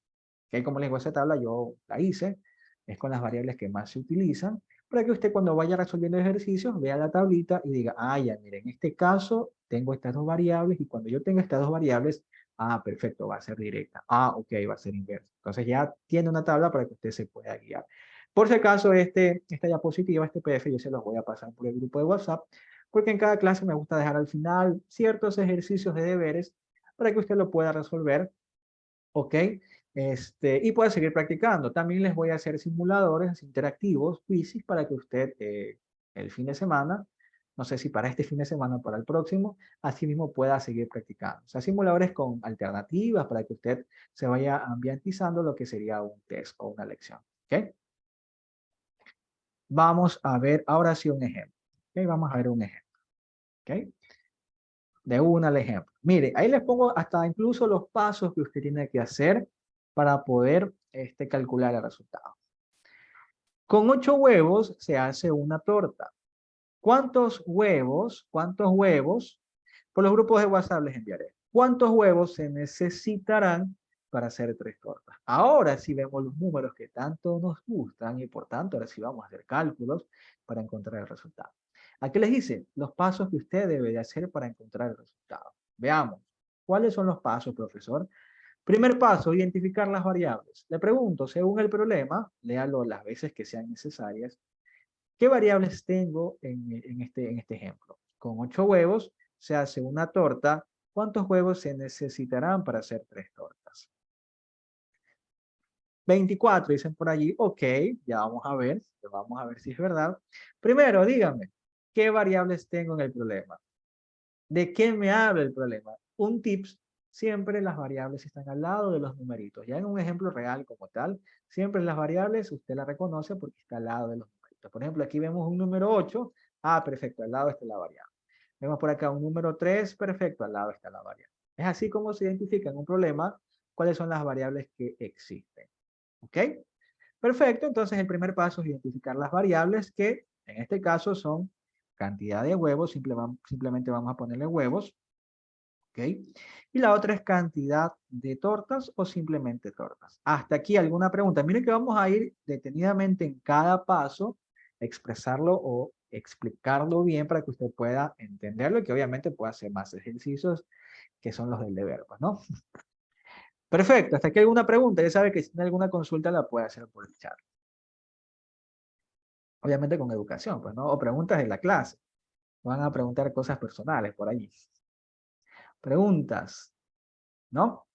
[SPEAKER 1] Que como les digo, esa tabla yo la hice, es con las variables que más se utilizan, para que usted cuando vaya resolviendo ejercicios vea la tablita y diga, ah, ya, mire, en este caso tengo estas dos variables y cuando yo tenga estas dos variables, ah, perfecto, va a ser directa. Ah, ok, va a ser inversa. Entonces ya tiene una tabla para que usted se pueda guiar. Por si acaso, esta diapositiva, este PDF, yo se los voy a pasar por el grupo de WhatsApp, porque en cada clase me gusta dejar al final ciertos ejercicios de deberes para que usted lo pueda resolver, ¿ok? Y pueda seguir practicando. También les voy a hacer simuladores interactivos, quizzes, para que usted el fin de semana, no sé si para este fin de semana o para el próximo, así mismo pueda seguir practicando. O sea, simuladores con alternativas para que usted se vaya ambientizando lo que sería un test o una lección. ¿Ok? Vamos a ver ahora sí un ejemplo. ¿Ok? Vamos a ver un ejemplo. ¿Ok? De una al ejemplo. Mire, ahí les pongo hasta incluso los pasos que usted tiene que hacer para poder calcular el resultado. Con 8 huevos se hace una torta. ¿Cuántos huevos? Por los grupos de WhatsApp les enviaré. ¿Cuántos huevos se necesitarán para hacer 3 tortas? Ahora sí vemos los números que tanto nos gustan y por tanto ahora sí vamos a hacer cálculos para encontrar el resultado. Aquí les dice los pasos que usted debe de hacer para encontrar el resultado. Veamos. ¿Cuáles son los pasos, profesor? Primer paso, identificar las variables. Le pregunto, según el problema, léalo las veces que sean necesarias, ¿qué variables tengo en este ejemplo? Con 8 huevos se hace una torta. ¿Cuántos huevos se necesitarán para hacer 3 tortas? 24, dicen por allí. Ok, ya vamos a ver si es verdad. Primero, dígame, ¿qué variables tengo en el problema? ¿De qué me habla el problema? Un tips, siempre las variables están al lado de los numeritos. Ya en un ejemplo real como tal, siempre las variables usted las reconoce porque está al lado de los numeritos. Por ejemplo, aquí vemos un número 8. Ah, perfecto, al lado está la variable. Vemos por acá un número 3. Perfecto, al lado está la variable. Es así como se identifica en un problema cuáles son las variables que existen. ¿Ok? Perfecto, entonces el primer paso es identificar las variables que en este caso son cantidad de huevos, simplemente vamos a ponerle huevos, ¿ok? Y la otra es cantidad de tortas o simplemente tortas. Hasta aquí alguna pregunta. Miren que vamos a ir detenidamente en cada paso, expresarlo o explicarlo bien para que usted pueda entenderlo y que obviamente pueda hacer más ejercicios que son los del deber, pues, ¿no? Perfecto, hasta aquí alguna pregunta. Ya sabe que si tiene alguna consulta la puede hacer por el chat. Obviamente con educación, pues, ¿no? O preguntas de la clase. Van a preguntar cosas personales por allí. Preguntas, ¿no?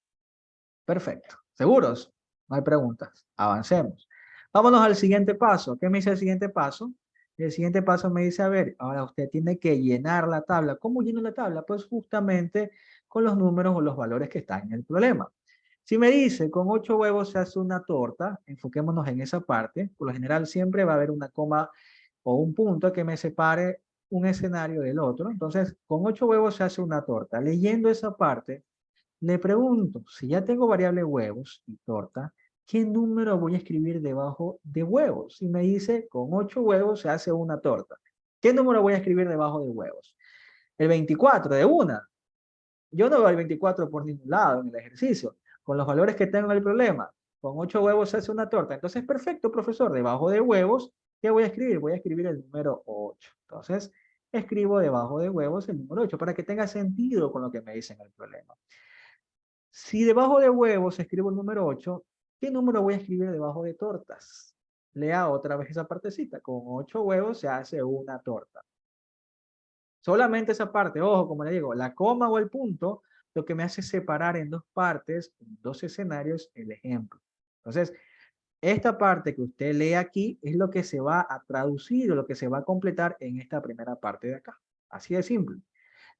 [SPEAKER 1] Perfecto. ¿Seguros? No hay preguntas. Avancemos. Vámonos al siguiente paso. ¿Qué me dice el siguiente paso? El siguiente paso me dice, a ver, ahora usted tiene que llenar la tabla. ¿Cómo lleno la tabla? Pues justamente con los números o los valores que están en el problema. Si me dice, con 8 huevos se hace una torta, enfoquémonos en esa parte. Por lo general siempre va a haber una coma o un punto que me separe un escenario del otro. Entonces, con 8 huevos se hace una torta. Leyendo esa parte, le pregunto, si ya tengo variable huevos y torta, ¿qué número voy a escribir debajo de huevos? Y me dice, con 8 huevos se hace una torta. ¿Qué número voy a escribir debajo de huevos? El 24 de una. Yo no veo el 24 por ningún lado en el ejercicio. Con los valores que tengo en el problema, con 8 huevos se hace una torta. Entonces, perfecto, profesor. Debajo de huevos, ¿qué voy a escribir? Voy a escribir el número 8. Entonces, escribo debajo de huevos el número 8 para que tenga sentido con lo que me dicen el problema. Si debajo de huevos escribo el número 8, ¿qué número voy a escribir debajo de tortas? Lea otra vez esa partecita. Con 8 huevos se hace una torta. Solamente esa parte, ojo, como le digo, la coma o el punto, lo que me hace separar en dos partes, en dos escenarios, el ejemplo. Entonces, esta parte que usted lee aquí es lo que se va a traducir o lo que se va a completar en esta primera parte de acá. Así de simple.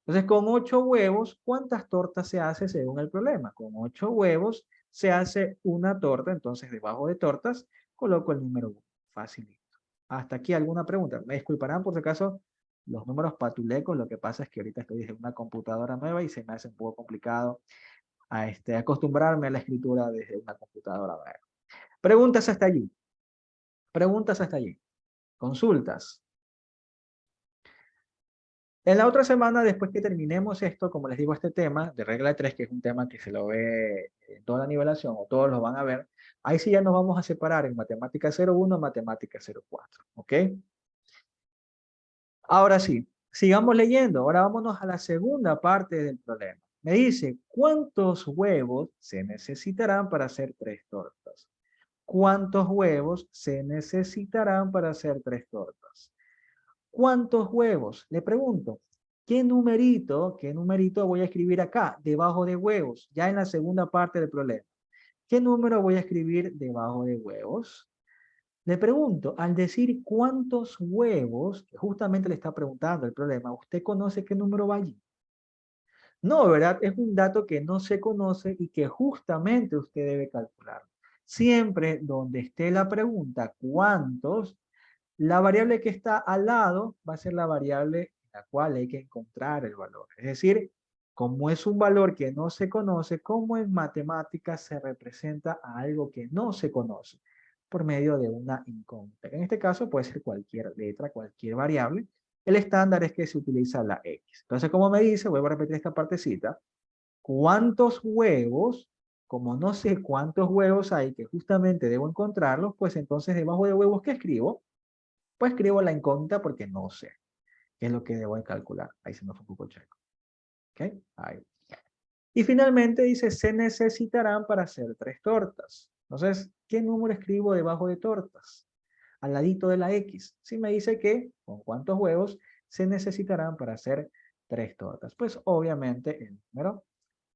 [SPEAKER 1] Entonces, con 8 huevos, ¿cuántas tortas se hace según el problema? Con 8 huevos se hace una torta, entonces debajo de tortas coloco el número 1. Facilito. Hasta aquí alguna pregunta. Me disculparán por si acaso los números patulecos, lo que pasa es que ahorita estoy en una computadora nueva y se me hace un poco complicado acostumbrarme a la escritura desde una computadora nueva. Preguntas hasta allí. Preguntas hasta allí. Consultas. En la otra semana, después que terminemos esto, como les digo, este tema de regla de 3, que es un tema que se lo ve en toda la nivelación, o todos lo van a ver, ahí sí ya nos vamos a separar en matemática 01, matemática 04, ¿ok? Ahora sí, sigamos leyendo. Ahora vámonos a la segunda parte del problema. Me dice, ¿cuántos huevos se necesitarán para hacer 3 tortas? ¿Cuántos huevos se necesitarán para hacer 3 tortas? ¿Cuántos huevos? Le pregunto, qué numerito voy a escribir acá, debajo de huevos? Ya en la segunda parte del problema. ¿Qué número voy a escribir debajo de huevos? Le pregunto, al decir cuántos huevos, que justamente le está preguntando el problema, ¿usted conoce qué número va allí? No, ¿verdad? Es un dato que no se conoce y que justamente usted debe calcular. Siempre donde esté la pregunta, ¿cuántos? La variable que está al lado va a ser la variable en la cual hay que encontrar el valor. Es decir, como es un valor que no se conoce, ¿cómo en matemáticas se representa a algo que no se conoce? Por medio de una incógnita. En este caso puede ser cualquier letra, cualquier variable. El estándar es que se utiliza la X. Entonces, como me dice, vuelvo a repetir esta partecita, ¿cuántos huevos? Como no sé cuántos huevos hay, que justamente debo encontrarlos, pues entonces debajo de huevos, ¿qué escribo? Pues escribo la incógnita porque no sé qué es lo que debo de calcular. Ahí se me fue un poco checo. ¿Ok? Ahí. Y finalmente dice, se necesitarán para hacer 3 tortas. Entonces, ¿qué número escribo debajo de tortas? Al ladito de la X. Si me dice que, ¿con cuántos huevos se necesitarán para hacer 3 tortas? Pues obviamente el número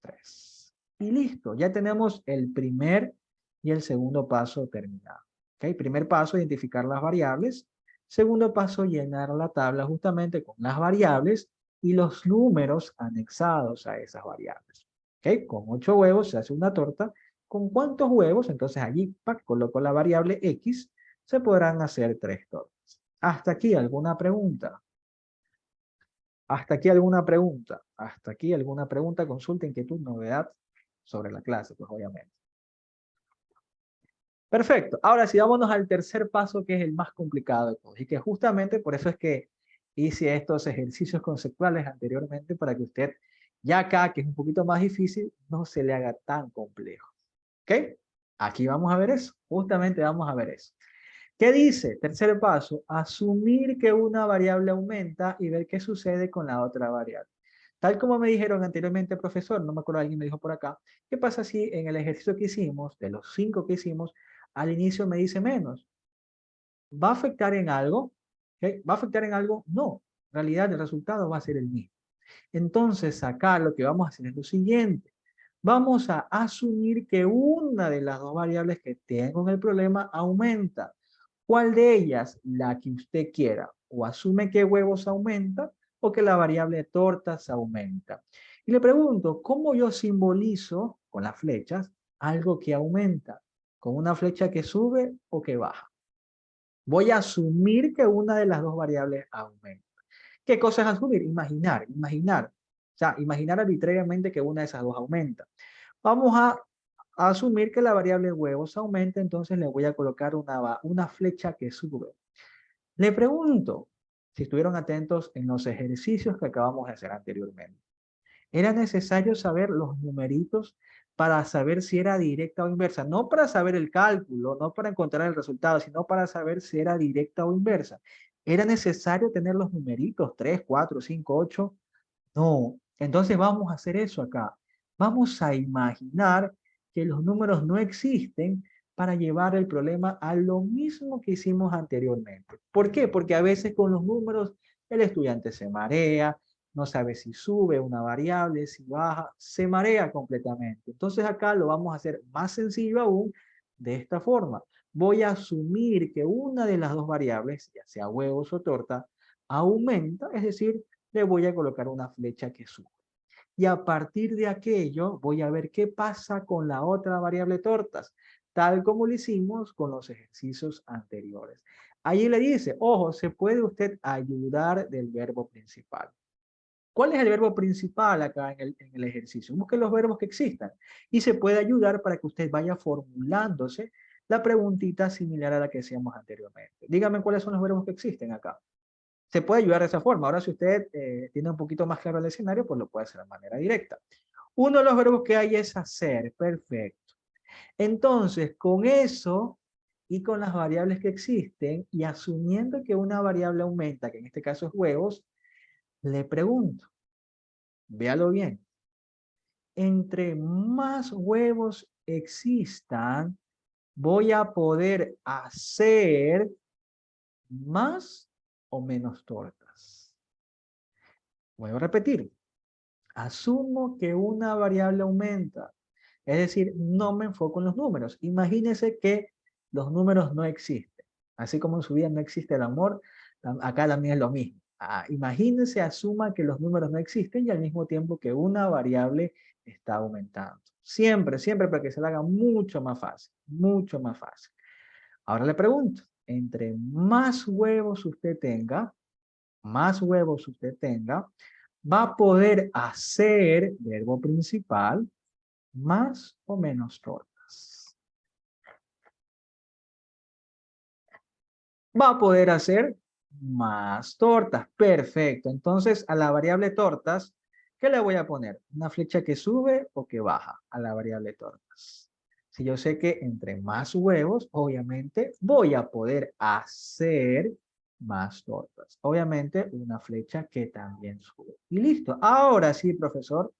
[SPEAKER 1] 3. Y listo, ya tenemos el primer y el segundo paso terminado. ¿Ok? Primer paso, identificar las variables. Segundo paso, llenar la tabla justamente con las variables y los números anexados a esas variables. ¿Ok? Con 8 huevos se hace una torta. ¿Con cuántos huevos? Entonces allí coloco la variable X, se podrán hacer 3 tortas. ¿Hasta aquí alguna pregunta? ¿Hasta aquí alguna pregunta? ¿Hasta aquí alguna pregunta, consulta, inquietud, novedad sobre la clase? Pues obviamente. Perfecto. Ahora sí, vámonos al tercer paso, que es el más complicado de todos. Y que justamente por eso es que hice estos ejercicios conceptuales anteriormente, para que usted, ya acá, que es un poquito más difícil, no se le haga tan complejo. ¿Ok? Aquí vamos a ver eso. Justamente vamos a ver eso. ¿Qué dice? Tercer paso, asumir que una variable aumenta y ver qué sucede con la otra variable. Tal como me dijeron anteriormente, profesor, no me acuerdo, alguien me dijo por acá, ¿qué pasa si en el ejercicio que hicimos, de los 5 que hicimos, al inicio me dice menos? ¿Va a afectar en algo? ¿Okay? ¿Va a afectar en algo? No. En realidad el resultado va a ser el mismo. Entonces acá lo que vamos a hacer es lo siguiente. Vamos a asumir que una de las dos variables que tengo en el problema aumenta. ¿Cuál de ellas? La que usted quiera. O asume que huevos aumenta o que la variable tortas aumenta. Y le pregunto, ¿cómo yo simbolizo con las flechas algo que aumenta? ¿Con una flecha que sube o que baja? Voy a asumir que una de las dos variables aumenta. ¿Qué cosa es asumir? Imaginar. O sea, imaginar arbitrariamente que una de esas dos aumenta. Vamos a asumir que la variable huevos aumenta, entonces le voy a colocar una flecha que sube. Le pregunto, si estuvieron atentos en los ejercicios que acabamos de hacer anteriormente, ¿era necesario saber los numeritos para saber si era directa o inversa? No para saber el cálculo, no para encontrar el resultado, sino para saber si era directa o inversa. ¿Era necesario tener los numeritos 3, 4, 5, 8? No. Entonces vamos a hacer eso acá. Vamos a imaginar que los números no existen para llevar el problema a lo mismo que hicimos anteriormente. ¿Por qué? Porque a veces con los números el estudiante se marea, no sabe si sube una variable, si baja, se marea completamente. Entonces acá lo vamos a hacer más sencillo aún de esta forma. Voy a asumir que una de las dos variables, ya sea huevos o torta, aumenta, es decir, le voy a colocar una flecha que sube. Y a partir de aquello voy a ver qué pasa con la otra variable tortas, tal como lo hicimos con los ejercicios anteriores. Allí le dice, ojo, se puede usted ayudar del verbo principal. ¿Cuál es el verbo principal acá en el ejercicio? Busque los verbos que existan y se puede ayudar para que usted vaya formulándose la preguntita similar a la que hacíamos anteriormente. Dígame cuáles son los verbos que existen acá. Se puede ayudar de esa forma. Ahora, si usted tiene un poquito más claro el escenario, pues lo puede hacer de manera directa. Uno de los verbos que hay es hacer. Perfecto. Entonces, con eso y con las variables que existen y asumiendo que una variable aumenta, que en este caso es huevos, le pregunto, véalo bien, entre más huevos existan, voy a poder hacer más o menos tortas. Voy a repetir. Asumo que una variable aumenta. Es decir, no me enfoco en los números. Imagínense que los números no existen. Así como en su vida no existe el amor, acá también es lo mismo. Imagínense, asuma que los números no existen y al mismo tiempo que una variable está aumentando. Siempre, siempre para que se la haga mucho más fácil, mucho más fácil. Ahora le pregunto, entre más huevos usted tenga, va a poder hacer, verbo principal, más o menos tortas. Va a poder hacer más tortas. Perfecto. Entonces, a la variable tortas, ¿qué le voy a poner? ¿Una flecha que sube o que baja a la variable tortas? Si yo sé que entre más huevos, obviamente voy a poder hacer más tortas. Obviamente, una flecha que también sube. Y listo. Ahora sí, profesor,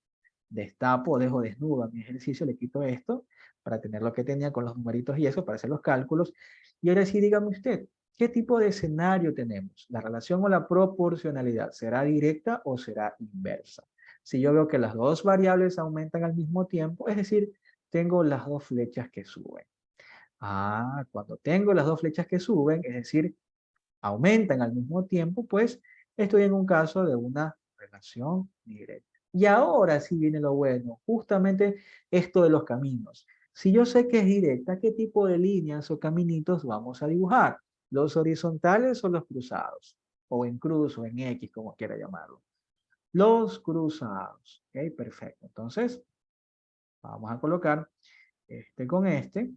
[SPEAKER 1] destapo, dejo desnudo mi ejercicio, le quito esto para tener lo que tenía con los numeritos y eso, para hacer los cálculos. Y ahora sí, dígame usted, ¿qué tipo de escenario tenemos? ¿La relación o la proporcionalidad será directa o será inversa? Si yo veo que las dos variables aumentan al mismo tiempo, es decir, tengo las dos flechas que suben. Cuando tengo las dos flechas que suben, es decir, aumentan al mismo tiempo, pues estoy en un caso de una relación directa. Y ahora sí viene lo bueno, justamente esto de los caminos. Si yo sé que es directa, ¿qué tipo de líneas o caminitos vamos a dibujar? ¿Los horizontales o los cruzados? O en cruz o en X, como quiera llamarlo. Los cruzados. ¿Ok? Perfecto. Entonces, vamos a colocar este con este.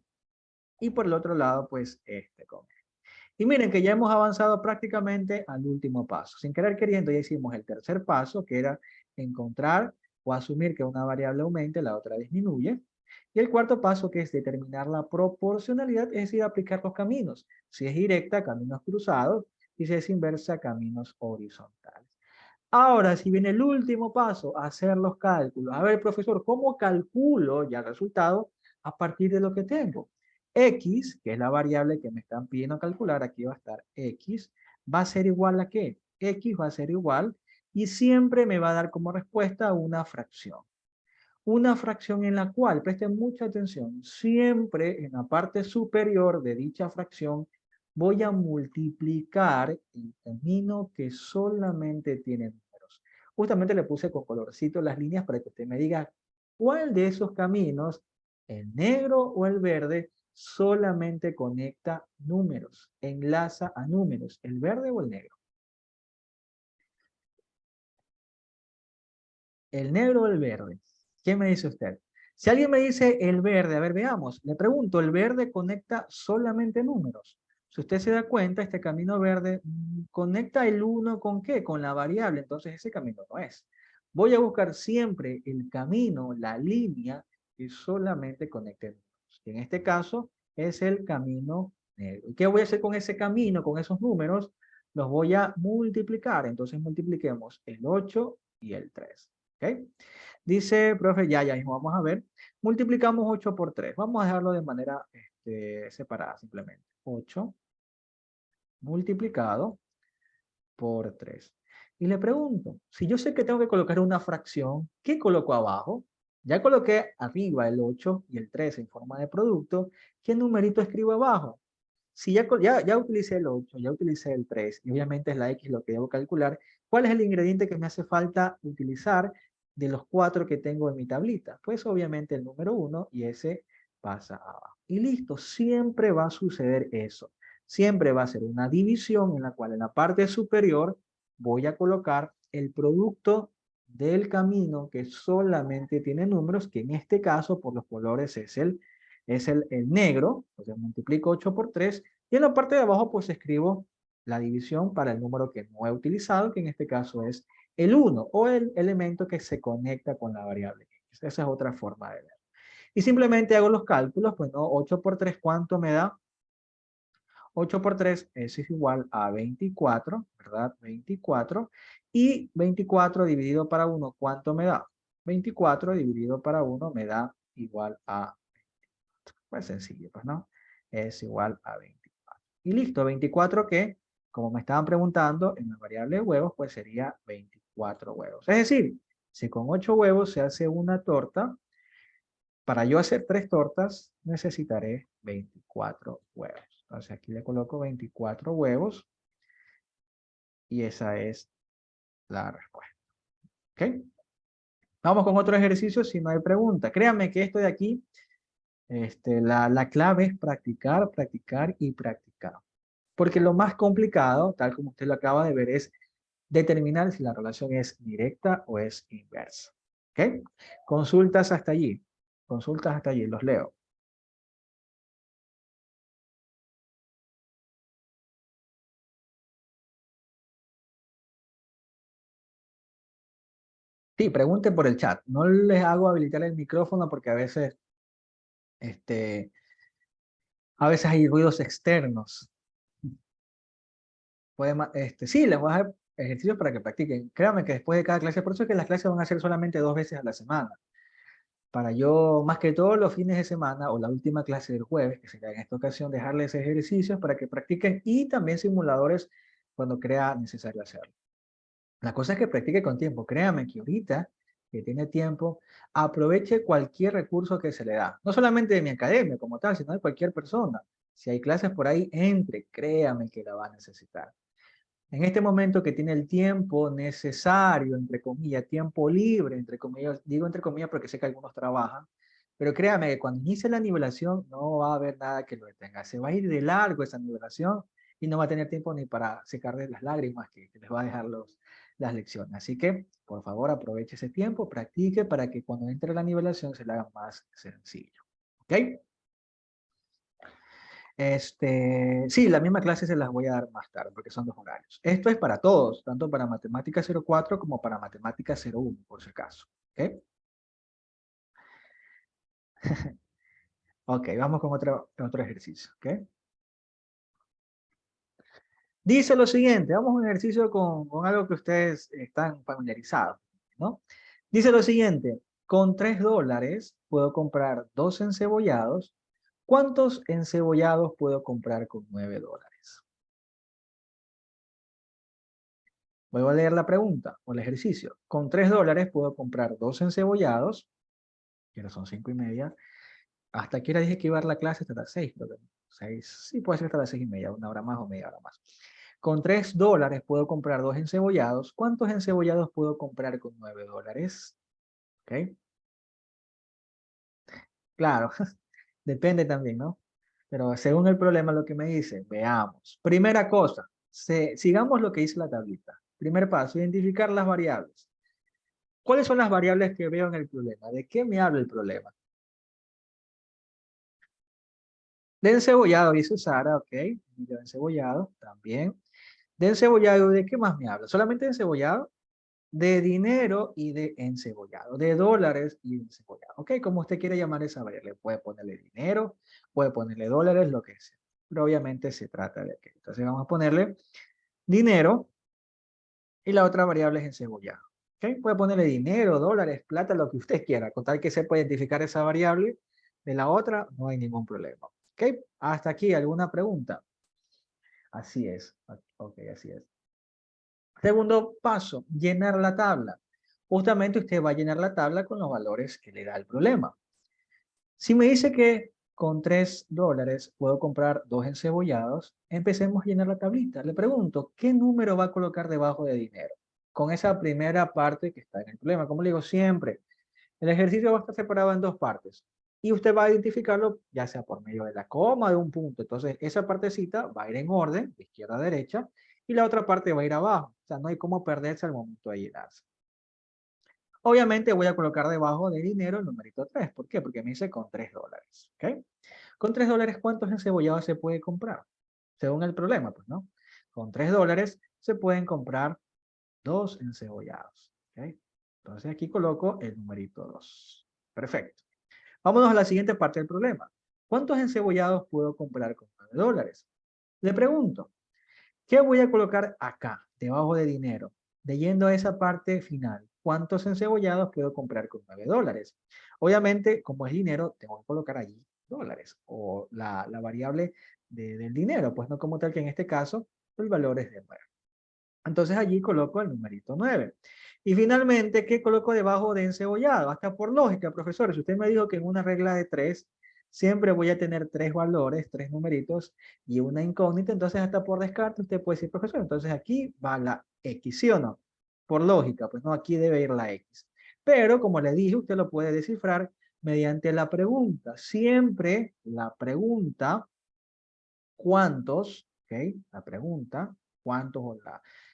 [SPEAKER 1] Y por el otro lado, pues este con este. Y miren que ya hemos avanzado prácticamente al último paso. Sin querer queriendo, ya hicimos el tercer paso, que era encontrar o asumir que una variable aumenta y la otra disminuye. Y el cuarto paso, que es determinar la proporcionalidad, es decir, aplicar los caminos. Si es directa, caminos cruzados, y si es inversa, caminos horizontales. Ahora, si viene el último paso, hacer los cálculos. A ver, profesor, ¿cómo calculo ya el resultado a partir de lo que tengo? X, que es la variable que me están pidiendo calcular, aquí va a estar X, va a ser igual a ¿qué? X va a ser igual y siempre me va a dar como respuesta una fracción. Una fracción en la cual, presten mucha atención, siempre en la parte superior de dicha fracción voy a multiplicar el camino que solamente tiene números. Justamente le puse con colorcito las líneas para que usted me diga cuál de esos caminos, el negro o el verde, solamente conecta números, enlaza a números, el verde o el negro. ¿El negro o el verde? ¿Qué me dice usted? Si alguien me dice el verde, a ver, veamos. Le pregunto, ¿el verde conecta solamente números? Si usted se da cuenta, este camino verde conecta el 1 ¿con qué? Con la variable, entonces ese camino no es. Voy a buscar siempre el camino, la línea que solamente conecte números. En este caso es el camino negro. ¿Qué voy a hacer con ese camino, con esos números? Los voy a multiplicar. Entonces multipliquemos el 8 y el 3. ¿Ok? Dice, profe, ya mismo vamos a ver. Multiplicamos 8 por 3. Vamos a dejarlo de manera separada simplemente. 8 multiplicado por 3. Y le pregunto, si yo sé que tengo que colocar una fracción, ¿qué coloco abajo? Ya coloqué arriba el 8 y el 3 en forma de producto. ¿Qué numerito escribo abajo? Si ya utilicé el 8, ya utilicé el 3, y obviamente es la X lo que debo calcular, ¿cuál es el ingrediente que me hace falta utilizar de los 4 que tengo en mi tablita? Pues obviamente el número 1 y ese pasa abajo. Y listo, siempre va a suceder eso. Siempre va a ser una división en la cual en la parte superior voy a colocar el producto del camino que solamente tiene números, que en este caso por los colores es el negro, entonces multiplico 8 por 3, y en la parte de abajo pues escribo la división para el número que no he utilizado, que en este caso es el 1, o el elemento que se conecta con la variable X. Esa es otra forma de ver. Y simplemente hago los cálculos, pues no, 8 por 3, ¿cuánto me da? 8 por 3 es igual a 24, ¿verdad? 24. Y 24 dividido para 1, ¿cuánto me da? 24 dividido para 1 me da igual a, pues sencillo, pues no, es igual a 24. Y listo, 24 que, como me estaban preguntando, en la variable de huevos, pues sería 24 huevos. Es decir, si con 8 huevos se hace una torta, para yo hacer 3 tortas necesitaré 24 huevos. Entonces aquí le coloco 24 huevos y esa es la respuesta. ¿Ok? Vamos con otro ejercicio si no hay pregunta. Créanme que esto de aquí, la clave es practicar, practicar y practicar. Porque lo más complicado, tal como usted lo acaba de ver, es determinar si la relación es directa o es inversa. ¿Ok? Consultas hasta allí. Consultas hasta allí, los leo. Sí, pregunten por el chat. No les hago habilitar el micrófono porque este, a veces hay ruidos externos. Sí, les voy a dar ejercicios para que practiquen. Créanme que después de cada clase, por eso es que las clases van a ser solamente 2 veces a la semana. Para yo, más que todos los fines de semana o la última clase del jueves, que será en esta ocasión, dejarles ejercicios para que practiquen y también simuladores cuando crea necesario hacerlo. La cosa es que practique con tiempo. Créame que ahorita que tiene tiempo, aproveche cualquier recurso que se le da. No solamente de mi academia como tal, sino de cualquier persona. Si hay clases por ahí, entre, créame que la va a necesitar. En este momento que tiene el tiempo necesario, entre comillas, tiempo libre, entre comillas, digo entre comillas porque sé que algunos trabajan, pero créame que cuando inicie la nivelación no va a haber nada que lo detenga. Se va a ir de largo esa nivelación y no va a tener tiempo ni para secarle las lágrimas que les va a dejar las lecciones. Así que, por favor, aproveche ese tiempo, practique para que cuando entre la nivelación se le haga más sencillo. ¿Ok? Sí, la misma clase se las voy a dar más tarde porque son 2 horarios. Esto es para todos, tanto para matemática 04 como para matemática 01, por si acaso. ¿Ok? Ok, vamos con otro ejercicio. ¿Ok? Dice lo siguiente, vamos a un ejercicio con algo que ustedes están familiarizados, ¿no? Dice lo siguiente, con $3 puedo comprar 2 encebollados. ¿Cuántos encebollados puedo comprar con $9? Vuelvo a leer la pregunta o el ejercicio. Con $3 puedo comprar 2 encebollados, que ahora son 5:30. Hasta aquí era dije que iba a dar la clase hasta las 6, pero 6, sí puede ser hasta las 6:30, una hora más o media hora más. Con $3 puedo comprar 2 encebollados. ¿Cuántos encebollados puedo comprar con $9? ¿Ok? Claro, depende también, ¿no? Pero según el problema, lo que me dice, veamos. Primera cosa, sigamos lo que dice la tablita. Primer paso, identificar las variables. ¿Cuáles son las variables que veo en el problema? ¿De qué me habla el problema? De encebollado, dice Sara, ok. De encebollado, también. De encebollado, ¿de qué más me habla? ¿Solamente de encebollado? De dinero y de encebollado, de dólares y de encebollado. Ok, como usted quiere llamar esa variable, puede ponerle dinero, puede ponerle dólares, lo que sea. Pero obviamente se trata de aquello. Entonces vamos a ponerle dinero y la otra variable es encebollado. Ok, puede ponerle dinero, dólares, plata, lo que usted quiera. Con tal que sepa identificar esa variable de la otra, no hay ningún problema. Ok, hasta aquí, ¿alguna pregunta? Así es. Ok, así es. Segundo paso, llenar la tabla. Justamente usted va a llenar la tabla con los valores que le da el problema. Si me dice que con $3 puedo comprar 2 encebollados, empecemos a llenar la tablita. Le pregunto, ¿qué número va a colocar debajo de dinero? Con esa primera parte que está en el problema. Como le digo siempre, el ejercicio va a estar separado en dos partes. Y usted va a identificarlo ya sea por medio de la coma, de un punto. Entonces, esa partecita va a ir en orden, de izquierda a derecha, y la otra parte va a ir abajo. O sea, no hay cómo perderse al momento de llenarse. Obviamente voy a colocar debajo de dinero el numerito 3. ¿Por qué? Porque me dice con $3. ¿Ok? Con $3, ¿cuántos encebollados se puede comprar? Según el problema, pues, ¿no? Con $3 se pueden comprar 2 encebollados. ¿Ok? Entonces aquí coloco el numerito 2. Perfecto. Vámonos a la siguiente parte del problema. ¿Cuántos encebollados puedo comprar con $9? Le pregunto, ¿qué voy a colocar acá, debajo de dinero? Leyendo esa parte final, ¿cuántos encebollados puedo comprar con $9? Obviamente, como es dinero, tengo que colocar allí dólares o la variable del dinero, pues no como tal que en este caso el valor es de 9. Entonces allí coloco el numerito 9. Y finalmente, ¿qué coloco debajo de encebollado? Hasta por lógica, profesor, si usted me dijo que en una regla de 3 siempre voy a tener 3 valores, 3 numeritos y una incógnita, entonces hasta por descarte usted puede decir, profesor, entonces aquí va la X, ¿sí o no? Por lógica, pues no, aquí debe ir la X. Pero como le dije, usted lo puede descifrar mediante la pregunta. Siempre la pregunta cuántos, ¿ok? La pregunta, cuántos o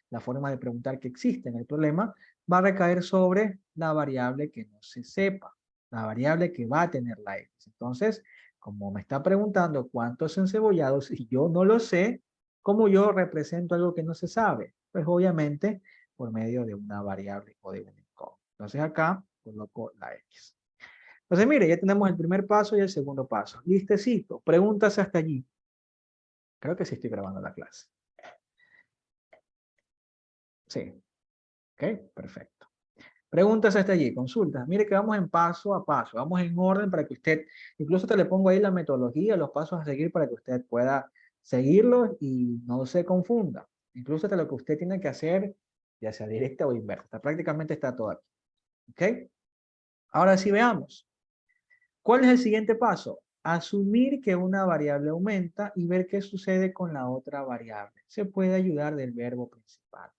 [SPEAKER 1] la forma de preguntar que existe en el problema va a recaer sobre la variable que no se sepa, la variable que va a tener la X. Entonces, como me está preguntando cuántos encebollados y yo no lo sé, ¿cómo yo represento algo que no se sabe? Pues obviamente por medio de una variable o de un incógnito. Entonces acá coloco la X. Entonces mire, ya tenemos el primer paso y el segundo paso. Listecito, preguntas hasta allí. Creo que sí estoy grabando la clase. Sí, ok, perfecto. Preguntas hasta allí, consultas. Mire que vamos en paso a paso, vamos en orden para que usted, incluso te le pongo ahí la metodología, los pasos a seguir para que usted pueda seguirlos y no se confunda. Incluso hasta lo que usted tiene que hacer, ya sea directa o inversa. Prácticamente está todo aquí. ¿Ok? Ahora sí veamos. ¿Cuál es el siguiente paso? Asumir que una variable aumenta y ver qué sucede con la otra variable. Se puede ayudar del verbo principal.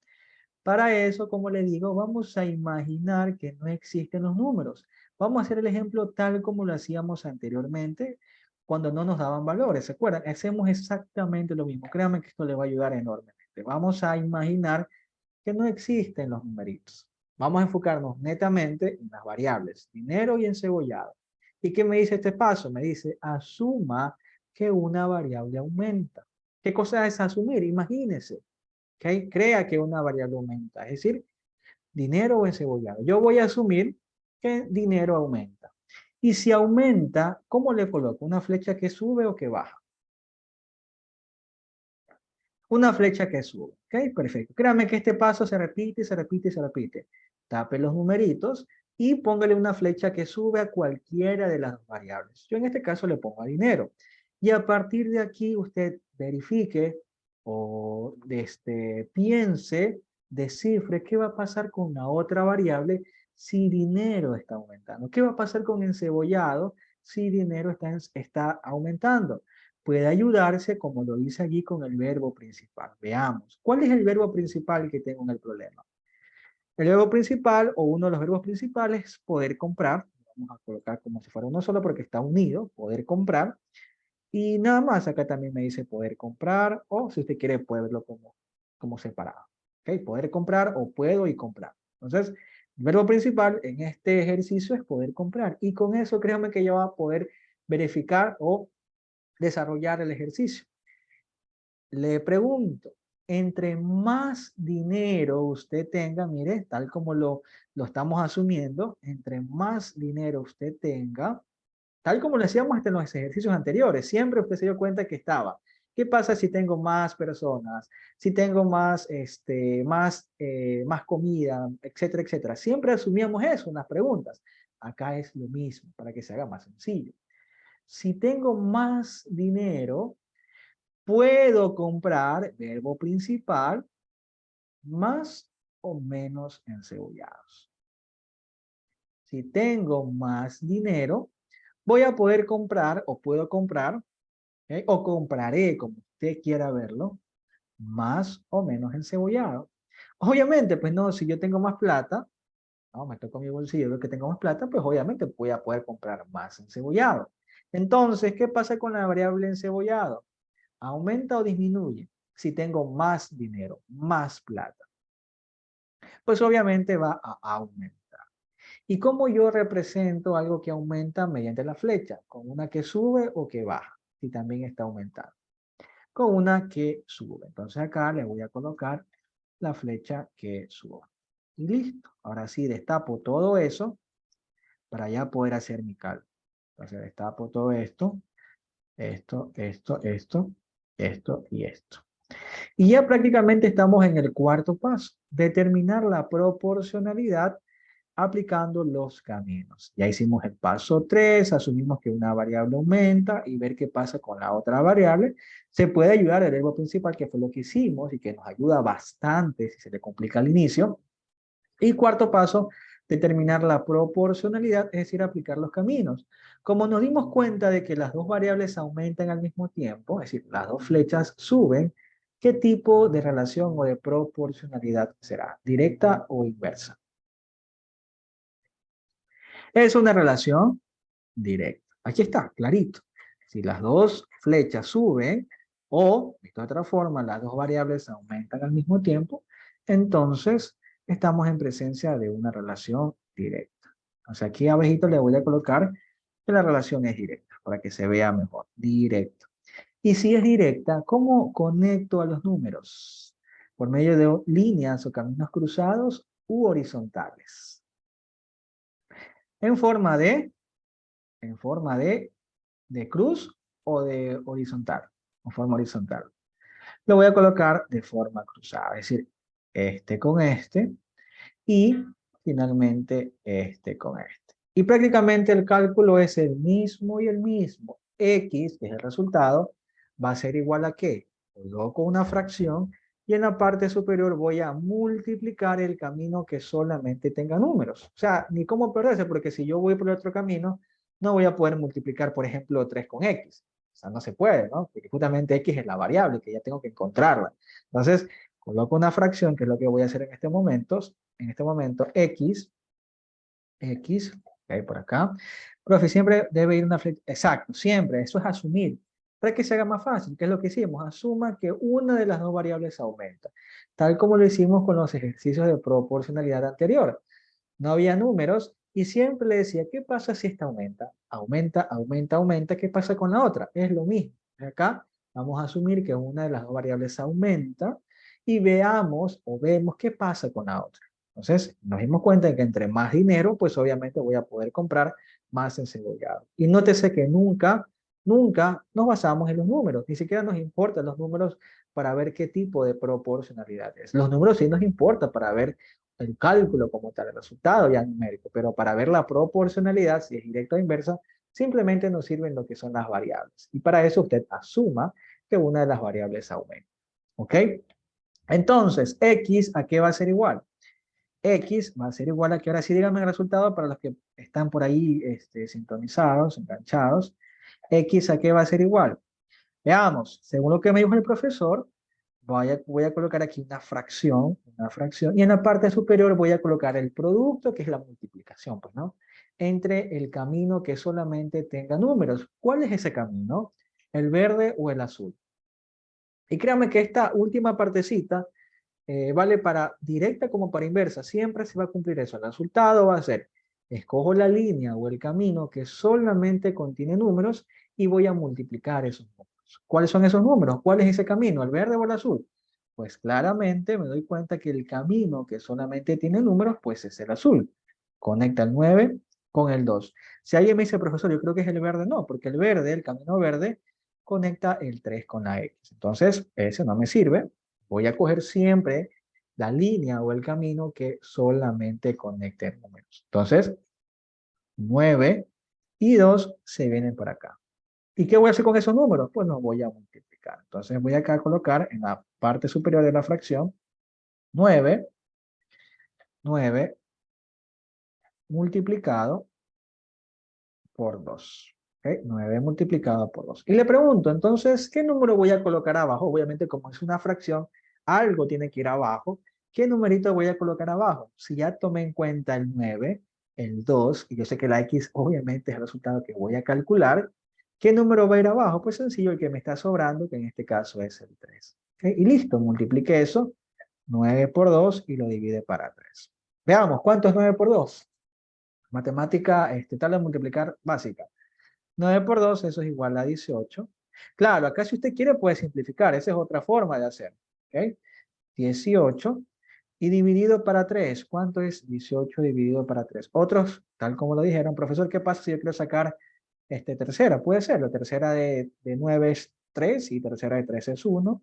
[SPEAKER 1] Para eso, como le digo, vamos a imaginar que no existen los números. Vamos a hacer el ejemplo tal como lo hacíamos anteriormente cuando no nos daban valores. ¿Se acuerdan? Hacemos exactamente lo mismo. Créanme que esto le va a ayudar enormemente. Vamos a imaginar que no existen los numeritos. Vamos a enfocarnos netamente en las variables, dinero y encebollado. ¿Y qué me dice este paso? Me dice, asuma que una variable aumenta. ¿Qué cosa es asumir? Imagínese. ¿Okay? Crea que una variable aumenta, es decir, dinero o encebollado. Yo voy a asumir que dinero aumenta. Y si aumenta, ¿cómo le coloco? ¿Una flecha que sube o que baja? Una flecha que sube. ¿Ok? Perfecto. Créame que este paso se repite, se repite, se repite. Tape los numeritos y póngale una flecha que sube a cualquiera de las dos variables. Yo en este caso le pongo a dinero. Y a partir de aquí usted verifique o piense, descifre qué va a pasar con la otra variable si dinero está aumentando. ¿Qué va a pasar con encebollado si dinero está aumentando? Puede ayudarse, como lo dice allí, con el verbo principal. Veamos, ¿cuál es el verbo principal que tengo en el problema? El verbo principal, o uno de los verbos principales, es poder comprar. Vamos a colocar como si fuera uno solo porque está unido, poder comprar. Y nada más, acá también me dice poder comprar, o si usted quiere, puede verlo como separado. ¿Ok? Poder comprar o puedo y comprar. Entonces, el verbo principal en este ejercicio es poder comprar. Y con eso, créanme que ya va a poder verificar o desarrollar el ejercicio. Le pregunto, entre más dinero usted tenga, mire, tal como lo estamos asumiendo, entre más dinero usted tenga, tal como lo decíamos en los ejercicios anteriores, siempre usted se dio cuenta que estaba. ¿Qué pasa si tengo más personas? Si tengo más comida, etcétera, etcétera. Siempre asumíamos eso en las preguntas. Acá es lo mismo, para que se haga más sencillo. Si tengo más dinero, puedo comprar, verbo principal, más o menos encebollados. Si tengo más dinero, voy a poder comprar o puedo comprar, o compraré, como usted quiera verlo, más o menos encebollado. Obviamente, pues no, si yo tengo más plata, no, me toco mi bolsillo, veo que tengo más plata, pues obviamente voy a poder comprar más encebollado. Entonces, ¿qué pasa con la variable encebollado? ¿Aumenta o disminuye? Si tengo más dinero, más plata, pues obviamente va a aumentar. ¿Y cómo yo represento algo que aumenta mediante la flecha? ¿Con una que sube o que baja? Si también está aumentando. Con una que sube. Entonces acá le voy a colocar la flecha que sube. Y listo. Ahora sí, destapo todo eso para ya poder hacer mi cálculo. Entonces destapo todo esto, esto y esto. Y ya prácticamente estamos en el cuarto paso, determinar la proporcionalidad aplicando los caminos. Ya hicimos el paso 3, asumimos que una variable aumenta y ver qué pasa con la otra variable. Se puede ayudar el verbo principal, que fue lo que hicimos y que nos ayuda bastante si se le complica al inicio. Y cuarto paso, determinar la proporcionalidad, es decir, aplicar los caminos. Como nos dimos cuenta de que las dos variables aumentan al mismo tiempo, es decir, las dos flechas suben, ¿qué tipo de relación o de proporcionalidad será? ¿Directa o inversa? Es una relación directa. Aquí está, clarito. Si las dos flechas suben, o, de otra forma, las dos variables aumentan al mismo tiempo, entonces estamos en presencia de una relación directa. O sea, aquí abajito le voy a colocar que la relación es directa, para que se vea mejor. Directo. Y si es directa, ¿cómo conecto a los números? Por medio de líneas o caminos cruzados u horizontales. En forma de de cruz o de horizontal, o forma horizontal. Lo voy a colocar de forma cruzada, es decir, este con este y finalmente este con este. Y prácticamente el cálculo es el mismo y el mismo. X, que es el resultado, va a ser igual a ¿qué? Coloco una fracción y en la parte superior voy a multiplicar el camino que solamente tenga números. O sea, ni cómo perderse, porque si yo voy por el otro camino, no voy a poder multiplicar, por ejemplo, 3 con X. O sea, no se puede, ¿no? Porque justamente X es la variable que ya tengo que encontrarla. Entonces, coloco una fracción, que es lo que voy a hacer en este momento, X, ok, por acá. Profe, siempre debe ir una flecha, exacto, siempre, eso es asumir. Para que se haga más fácil, ¿qué es lo que hicimos? Asuma que una de las dos variables aumenta, tal como lo hicimos con los ejercicios de proporcionalidad anterior. No había números y siempre le decía, ¿qué pasa si esta aumenta? Aumenta, aumenta, aumenta, ¿qué pasa con la otra? Es lo mismo. Acá vamos a asumir que una de las dos variables aumenta y veamos o vemos qué pasa con la otra. Entonces, nos dimos cuenta de que entre más dinero, pues obviamente voy a poder comprar más encebollado. Y nótese que nunca nos basamos en los números, ni siquiera nos importan los números para ver qué tipo de proporcionalidad es. Los números sí nos importan para ver el cálculo como tal, el resultado ya numérico, pero para ver la proporcionalidad, si es directa o inversa, simplemente nos sirven lo que son las variables. Y para eso usted asuma que una de las variables aumenta. ¿Ok? Entonces, X, ¿a qué va a ser igual? X va a ser igual a que ahora sí díganme el resultado para los que están por ahí sintonizados, enganchados. X, ¿a qué va a ser igual? Veamos, según lo que me dijo el profesor, voy a colocar aquí una fracción, y en la parte superior voy a colocar el producto, que es la multiplicación, pues, ¿no? Entre el camino que solamente tenga números. ¿Cuál es ese camino? ¿El verde o el azul? Y créanme que esta última partecita vale para directa como para inversa. Siempre se va a cumplir eso. El resultado va a ser, escojo la línea o el camino que solamente contiene números y voy a multiplicar esos números. ¿Cuáles son esos números? ¿Cuál es ese camino? ¿El verde o el azul? Pues claramente me doy cuenta que el camino que solamente tiene números, pues es el azul. Conecta el 9 con el 2. Si alguien me dice, profesor, yo creo que es el verde, no, porque el verde, el camino verde, conecta el 3 con la X. Entonces, ese no me sirve. Voy a coger siempre la línea o el camino que solamente conecte números. Entonces, 9 y 2 se vienen por acá. ¿Y qué voy a hacer con esos números? Pues los voy a multiplicar. Entonces voy acá a colocar en la parte superior de la fracción 9 multiplicado por 2. ¿Okay? 9 multiplicado por 2. Y le pregunto, entonces, ¿qué número voy a colocar abajo? Obviamente, como es una fracción, algo tiene que ir abajo. ¿Qué numerito voy a colocar abajo? Si ya tomé en cuenta el 9, el 2, y yo sé que la X obviamente es el resultado que voy a calcular, ¿qué número va a ir abajo? Pues sencillo, el que me está sobrando, que en este caso es el 3. ¿Okay? Y listo, multiplique eso, 9 por 2, y lo divide para 3. Veamos, ¿cuánto es 9 por 2? Matemática, tabla de multiplicar básica. 9 por 2, eso es igual a 18. Claro, acá si usted quiere puede simplificar, esa es otra forma de hacer. ¿Ok? 18 y dividido para 3. ¿Cuánto es 18 dividido para 3? Otros, tal como lo dijeron, profesor, ¿qué pasa si yo quiero sacar tercera? Puede ser, la tercera de 9 es 3 y tercera de 3 es 1.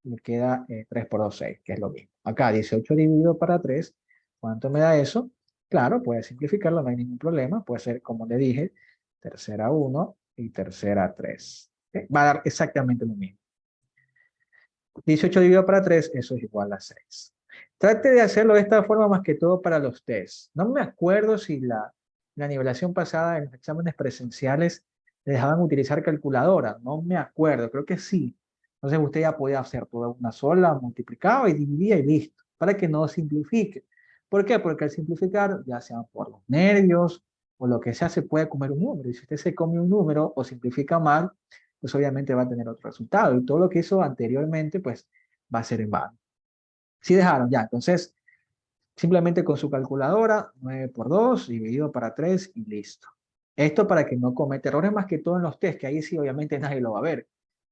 [SPEAKER 1] Me queda 3 por 2, 6, que es lo mismo. Acá 18 dividido para 3, ¿cuánto me da eso? Claro, puede simplificarlo, no hay ningún problema. Puede ser, como le dije, tercera 1 y tercera 3. Va a dar exactamente lo mismo. 18 dividido para 3, eso es igual a 6. Trate de hacerlo de esta forma más que todo para los tests. No me acuerdo si la nivelación pasada en los exámenes presenciales le dejaban utilizar calculadora. No me acuerdo, creo que sí. Entonces usted ya podía hacer toda una sola, multiplicaba y dividía y listo, para que no simplifique. ¿Por qué? Porque al simplificar, ya sea por los nervios o lo que sea, se puede comer un número. Y si usted se come un número o simplifica mal, pues obviamente va a tener otro resultado. Y todo lo que hizo anteriormente, pues va a ser en vano. Si dejaron, ya, entonces, simplemente con su calculadora, 9 por 2, dividido para 3 y listo. Esto para que no cometa errores más que todo en los test, que ahí sí obviamente nadie lo va a ver.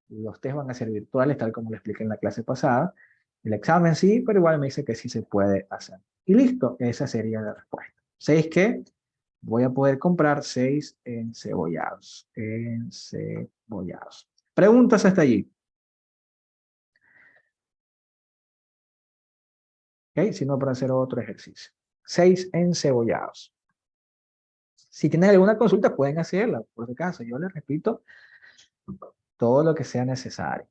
[SPEAKER 1] Los test van a ser virtuales, tal como lo expliqué en la clase pasada. El examen sí, pero igual me dice que sí se puede hacer. Y listo, esa sería la respuesta. 6 que voy a poder comprar 6 encebollados. Encebollados. Preguntas hasta allí. ¿Ok? Sino para hacer otro ejercicio. 6 encebollados. Si tienen alguna consulta, pueden hacerla, por si acaso. Yo les repito todo lo que sea necesario.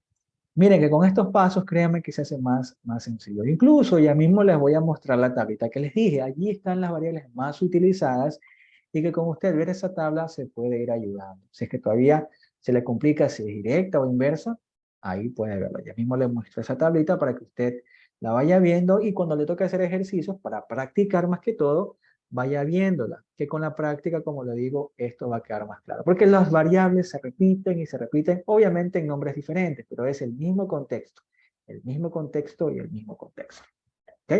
[SPEAKER 1] Miren que con estos pasos, créanme que se hace más sencillo. Incluso ya mismo les voy a mostrar la tablita que les dije. Allí están las variables más utilizadas y que con usted ver esa tabla se puede ir ayudando. Si es que todavía se le complica si es directa o inversa, ahí puede verlo. Ya mismo les muestro esa tablita para que usted la vaya viendo y cuando le toque hacer ejercicios para practicar más que todo, vaya viéndola, que con la práctica, como le digo, esto va a quedar más claro. Porque las variables se repiten y se repiten, obviamente en nombres diferentes, pero es el mismo contexto y el mismo contexto. ¿Ok?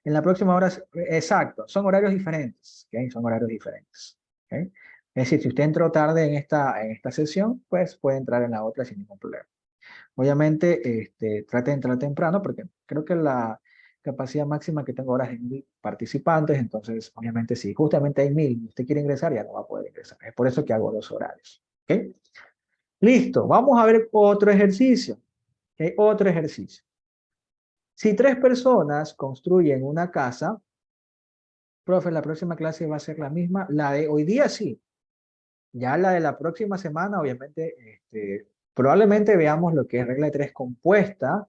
[SPEAKER 1] En la próxima hora, exacto, son horarios diferentes, ¿ok? Son horarios diferentes. ¿Ok? Es decir, si usted entró tarde en esta sesión, pues puede entrar en la otra sin ningún problema. Obviamente, trate de entrar temprano porque creo que capacidad máxima que tengo ahora es de 1000 participantes, entonces obviamente si justamente hay 1000 y usted quiere ingresar, ya no va a poder ingresar. Es por eso que hago los horarios. ¿Ok? Listo, vamos a ver otro ejercicio. ¿Ok? Otro ejercicio. Si 3 personas construyen una casa, profe, la próxima clase va a ser la misma. La de hoy día sí. Ya la de la próxima semana, obviamente, probablemente veamos lo que es regla de 3 compuesta,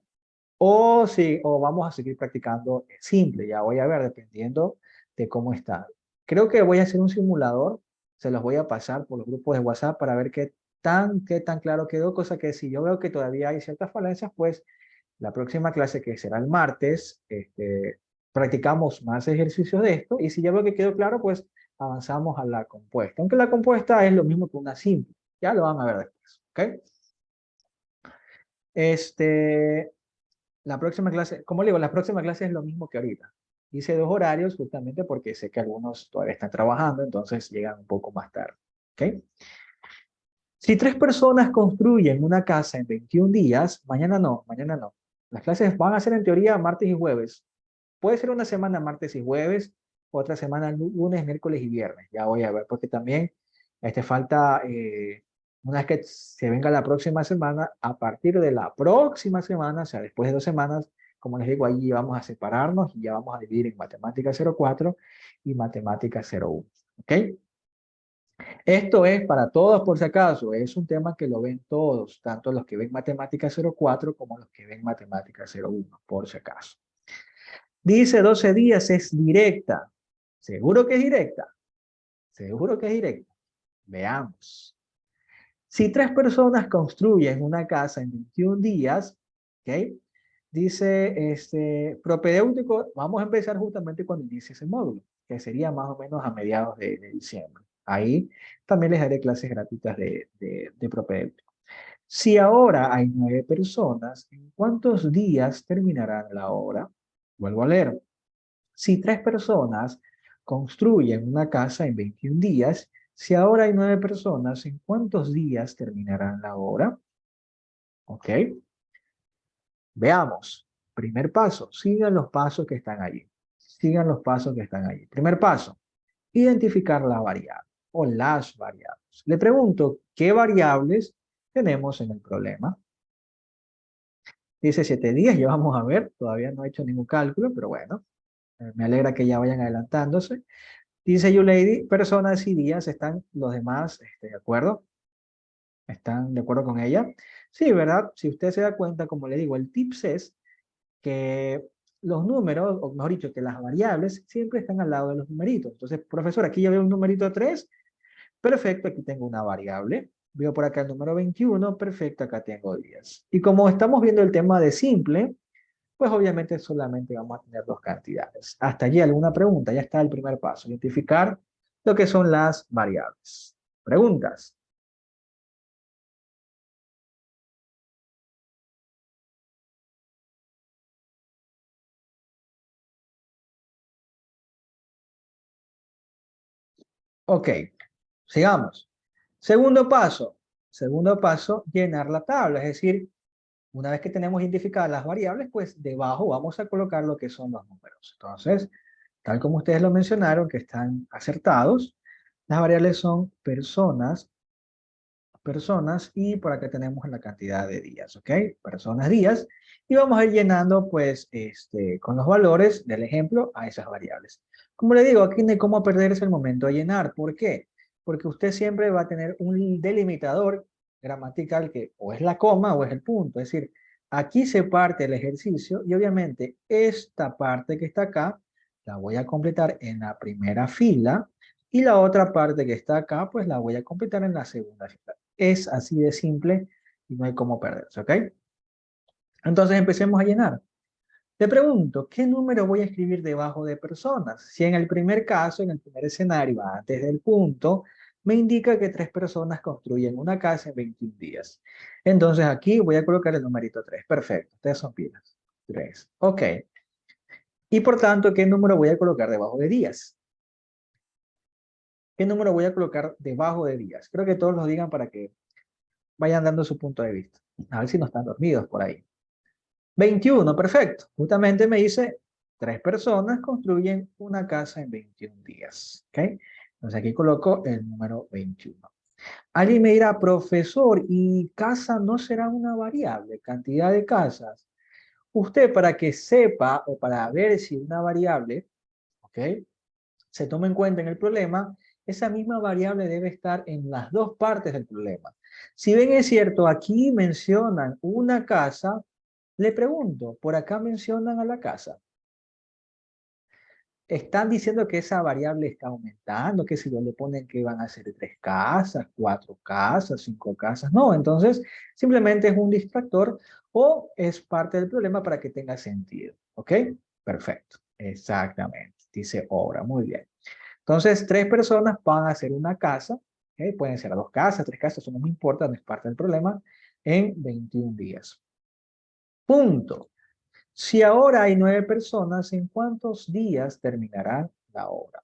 [SPEAKER 1] o sí, o vamos a seguir practicando simple. Ya voy a ver, dependiendo de cómo está. Creo que voy a hacer un simulador, se los voy a pasar por los grupos de WhatsApp para ver qué tan claro quedó, cosa que si yo veo que todavía hay ciertas falencias, pues la próxima clase, que será el martes, practicamos más ejercicios de esto, y si ya veo que quedó claro, pues avanzamos a la compuesta. Aunque la compuesta es lo mismo que una simple, ya lo van a ver después, ¿ok? La próxima clase, como le digo, la próxima clase es lo mismo que ahorita. Hice 2 horarios justamente porque sé que algunos todavía están trabajando, entonces llegan un poco más tarde, ¿ok? Si 3 personas construyen una casa en 21 días, mañana no, mañana no. Las clases van a ser en teoría martes y jueves. Puede ser una semana martes y jueves, otra semana lunes, miércoles y viernes. Ya voy a ver, porque también falta, una vez que se venga la próxima semana, a partir de la próxima semana, o sea, después de 2 semanas, como les digo, ahí vamos a separarnos y ya vamos a dividir en matemática 04 y matemática 01. ¿Ok? Esto es para todos, por si acaso, es un tema que lo ven todos, tanto los que ven matemática 04 como los que ven matemática 01, por si acaso. Dice 12 días es directa. ¿Seguro que es directa? Seguro que es directa. Veamos. Si 3 personas construyen una casa en 21 días, ¿ok? Dice, propedéutico, vamos a empezar justamente cuando inicie ese módulo, que sería más o menos a mediados de diciembre. Ahí también les daré clases gratuitas de propedéutico. Si ahora hay 9 personas, ¿en cuántos días terminarán la obra? Vuelvo a leer. Si 3 personas construyen una casa en 21 días, si ahora hay 9 personas, ¿en cuántos días terminarán la obra? ¿Ok? Veamos. Primer paso, sigan los pasos que están allí. Sigan los pasos que están allí. Primer paso, identificar la variable o las variables. Le pregunto, ¿qué variables tenemos en el problema? Dice 7 días, ya vamos a ver, todavía no he hecho ningún cálculo, pero bueno, me alegra que ya vayan adelantándose. Dice you lady, personas y días, ¿están los demás de acuerdo? ¿Están de acuerdo con ella? Sí, ¿verdad? Si usted se da cuenta, como le digo, el tips es que los números, o mejor dicho, que las variables siempre están al lado de los numeritos. Entonces, profesor, aquí ya veo un numerito 3, perfecto, aquí tengo una variable. Veo por acá el número 21, perfecto, acá tengo 10. Y como estamos viendo el tema de simple, pues obviamente solamente vamos a tener 2 cantidades. Hasta allí alguna pregunta, ya está el primer paso, identificar lo que son las variables. ¿Preguntas? Ok, sigamos. Segundo paso, llenar la tabla, es decir, una vez que tenemos identificadas las variables, pues debajo vamos a colocar lo que son los números. Entonces, tal como ustedes lo mencionaron, que están acertados, las variables son personas, y por acá tenemos la cantidad de días, ¿ok? Personas, días, y vamos a ir llenando, pues, con los valores del ejemplo a esas variables. Como le digo, aquí no hay cómo perderse el momento de llenar. ¿Por qué? Porque usted siempre va a tener un delimitador gramatical que o es la coma o es el punto. Es decir, aquí se parte el ejercicio y obviamente esta parte que está acá la voy a completar en la primera fila y la otra parte que está acá pues la voy a completar en la segunda fila. Es así de simple y no hay cómo perderse, ¿ok? Entonces empecemos a llenar. Te pregunto, ¿qué número voy a escribir debajo de personas? Si en el primer caso, en el primer escenario, antes del punto, me indica que 3 personas construyen una casa en 21 días. Entonces aquí voy a colocar el numerito 3. Perfecto, ustedes son pilas. 3. Ok. Y por tanto, ¿qué número voy a colocar debajo de días? ¿Qué número voy a colocar debajo de días? Creo que todos lo digan para que vayan dando su punto de vista. A ver si no están dormidos por ahí. 21, perfecto. Justamente me dice 3 personas construyen una casa en 21 días. ¿Ok? Entonces aquí coloco el número 21. Alguien me dirá, profesor, ¿y casa no será una variable? Cantidad de casas. Usted, para que sepa o para ver si una variable, ¿ok?, se toma en cuenta en el problema, esa misma variable debe estar en las dos partes del problema. Si ven, es cierto, aquí mencionan una casa, le pregunto, ¿por acá mencionan a la casa? Están diciendo que esa variable está aumentando, que si no le ponen que van a ser 3 casas, 4 casas, 5 casas. No, entonces simplemente es un distractor o es parte del problema para que tenga sentido. ¿Ok? Perfecto. Exactamente. Dice obra. Muy bien. Entonces, 3 personas van a hacer una casa. ¿Ok? Pueden ser 2 casas, 3 casas, eso no me importa, no es parte del problema, en 21 días. Punto. Si ahora hay 9 personas, ¿en cuántos días terminará la obra?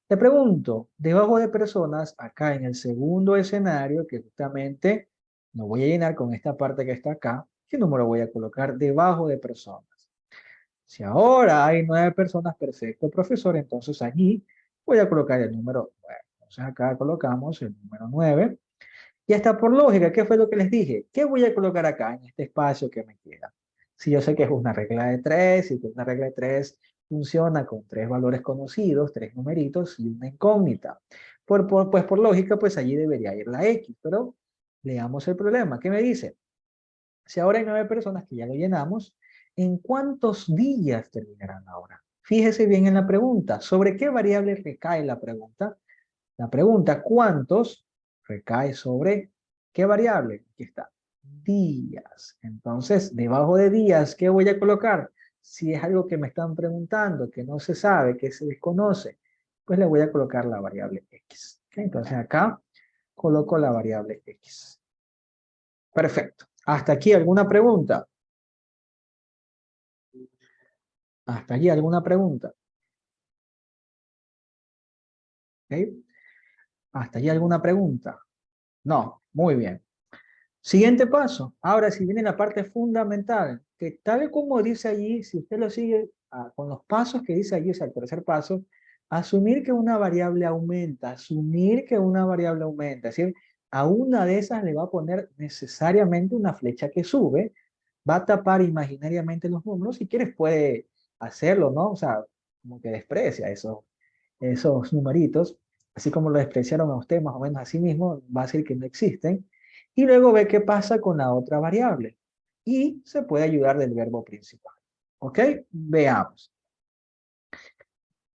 [SPEAKER 1] Te pregunto, debajo de personas, acá en el segundo escenario, que justamente lo voy a llenar con esta parte que está acá, ¿qué número voy a colocar debajo de personas? Si ahora hay 9 personas, perfecto, profesor, entonces allí voy a colocar el número 9. Entonces acá colocamos el número 9. Y hasta por lógica, ¿qué fue lo que les dije? ¿Qué voy a colocar acá en este espacio que me queda? Si yo sé que es una regla de 3, y que una regla de 3 funciona con 3 valores conocidos, 3 numeritos y una incógnita. Pues por lógica, pues allí debería ir la X, pero leamos el problema. ¿Qué me dice? Si ahora hay 9 personas que ya lo llenamos, ¿en cuántos días terminarán la hora? Fíjese bien en la pregunta. ¿Sobre qué variable recae la pregunta? La pregunta, ¿cuántos? Recae sobre ¿qué variable? Aquí está, días. Entonces, debajo de días, ¿qué voy a colocar? Si es algo que me están preguntando, que no se sabe, que se desconoce, pues le voy a colocar la variable X. ¿Ok? Entonces acá coloco la variable X. Perfecto. ¿Hasta aquí alguna pregunta? ¿Hasta allí alguna pregunta? ¿Ok? ¿Hasta allí alguna pregunta? No, muy bien. Siguiente paso. Ahora, si viene la parte fundamental, que tal como dice allí, si usted lo sigue con los pasos que dice allí, es el tercer paso, asumir que una variable aumenta, asumir que una variable aumenta, es decir, a una de esas le va a poner necesariamente una flecha que sube, va a tapar imaginariamente los números, si quieres puede hacerlo, ¿no? O sea, como que desprecia esos numeritos, así como lo despreciaron a usted más o menos a sí mismo, va a decir que no existen, y luego ve qué pasa con la otra variable. Y se puede ayudar del verbo principal. ¿Ok? Veamos.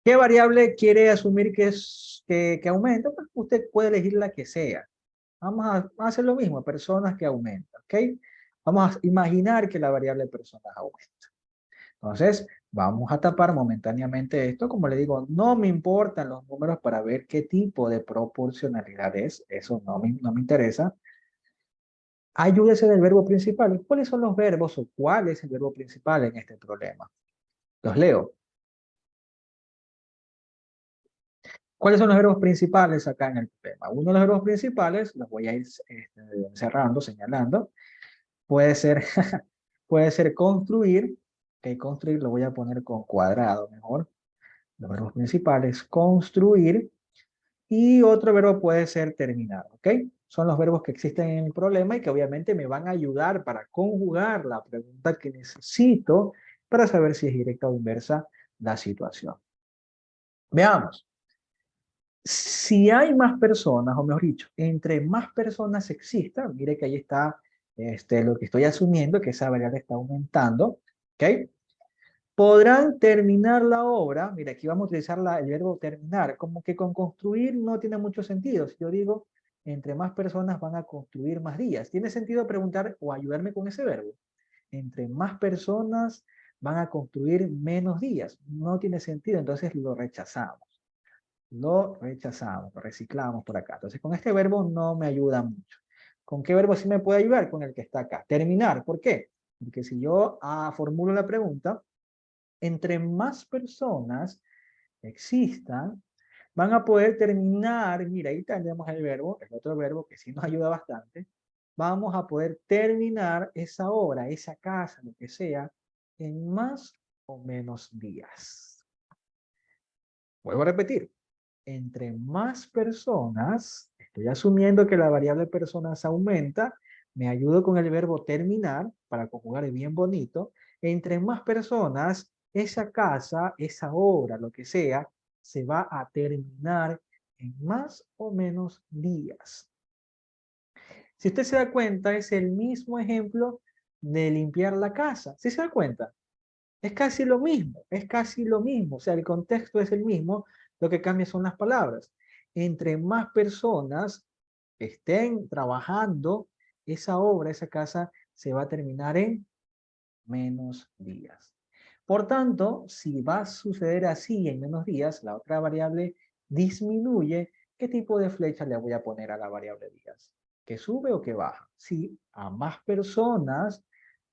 [SPEAKER 1] ¿Qué variable quiere asumir que aumenta? Pues usted puede elegir la que sea. Vamos a hacer lo mismo, personas que aumentan. ¿Ok? Vamos a imaginar que la variable personas aumenta. Entonces, vamos a tapar momentáneamente esto. Como le digo, no me importan los números para ver qué tipo de proporcionalidad es. Eso no me interesa. Ayúdese del verbo principal. ¿Cuáles son los verbos o cuál es el verbo principal en este problema? Los leo. ¿Cuáles son los verbos principales acá en el problema? Uno de los verbos principales, los voy a ir cerrando, señalando. Puede ser, puede ser construir. Que construir lo voy a poner con cuadrado mejor. Los verbos principales, construir. Y otro verbo puede ser terminar, ¿ok? Son los verbos que existen en el problema y que obviamente me van a ayudar para conjugar la pregunta que necesito para saber si es directa o inversa la situación. Veamos. Si hay más personas, o mejor dicho, entre más personas existan, mire que ahí está lo que estoy asumiendo, que esa variable está aumentando, ¿ok? Podrán terminar la obra, mira, aquí vamos a utilizar el verbo terminar, como que con construir no tiene mucho sentido. Si yo digo, entre más personas van a construir más días, ¿tiene sentido preguntar o ayudarme con ese verbo? Entre más personas van a construir menos días. No tiene sentido, entonces lo rechazamos. Lo rechazamos, lo reciclamos por acá. Entonces con este verbo no me ayuda mucho. ¿Con qué verbo sí me puede ayudar? Con el que está acá. Terminar, ¿por qué? Porque si yo formulo la pregunta, entre más personas existan, van a poder terminar, mira, ahí tenemos el verbo, el otro verbo que sí nos ayuda bastante, vamos a poder terminar esa obra, esa casa, lo que sea, en más o menos días. Vuelvo a repetir. Entre más personas, estoy asumiendo que la variable personas aumenta, me ayudo con el verbo terminar para conjugar bien bonito. Entre más personas, esa casa, esa obra, lo que sea, se va a terminar en más o menos días. Si usted se da cuenta, es el mismo ejemplo de limpiar la casa. ¿Sí se da cuenta? Es casi lo mismo, es casi lo mismo. O sea, el contexto es el mismo, lo que cambia son las palabras. Entre más personas estén trabajando, esa obra, esa casa, se va a terminar en menos días. Por tanto, si va a suceder así en menos días, la otra variable disminuye. ¿Qué tipo de flecha le voy a poner a la variable días? ¿Que sube o que baja? Si a más personas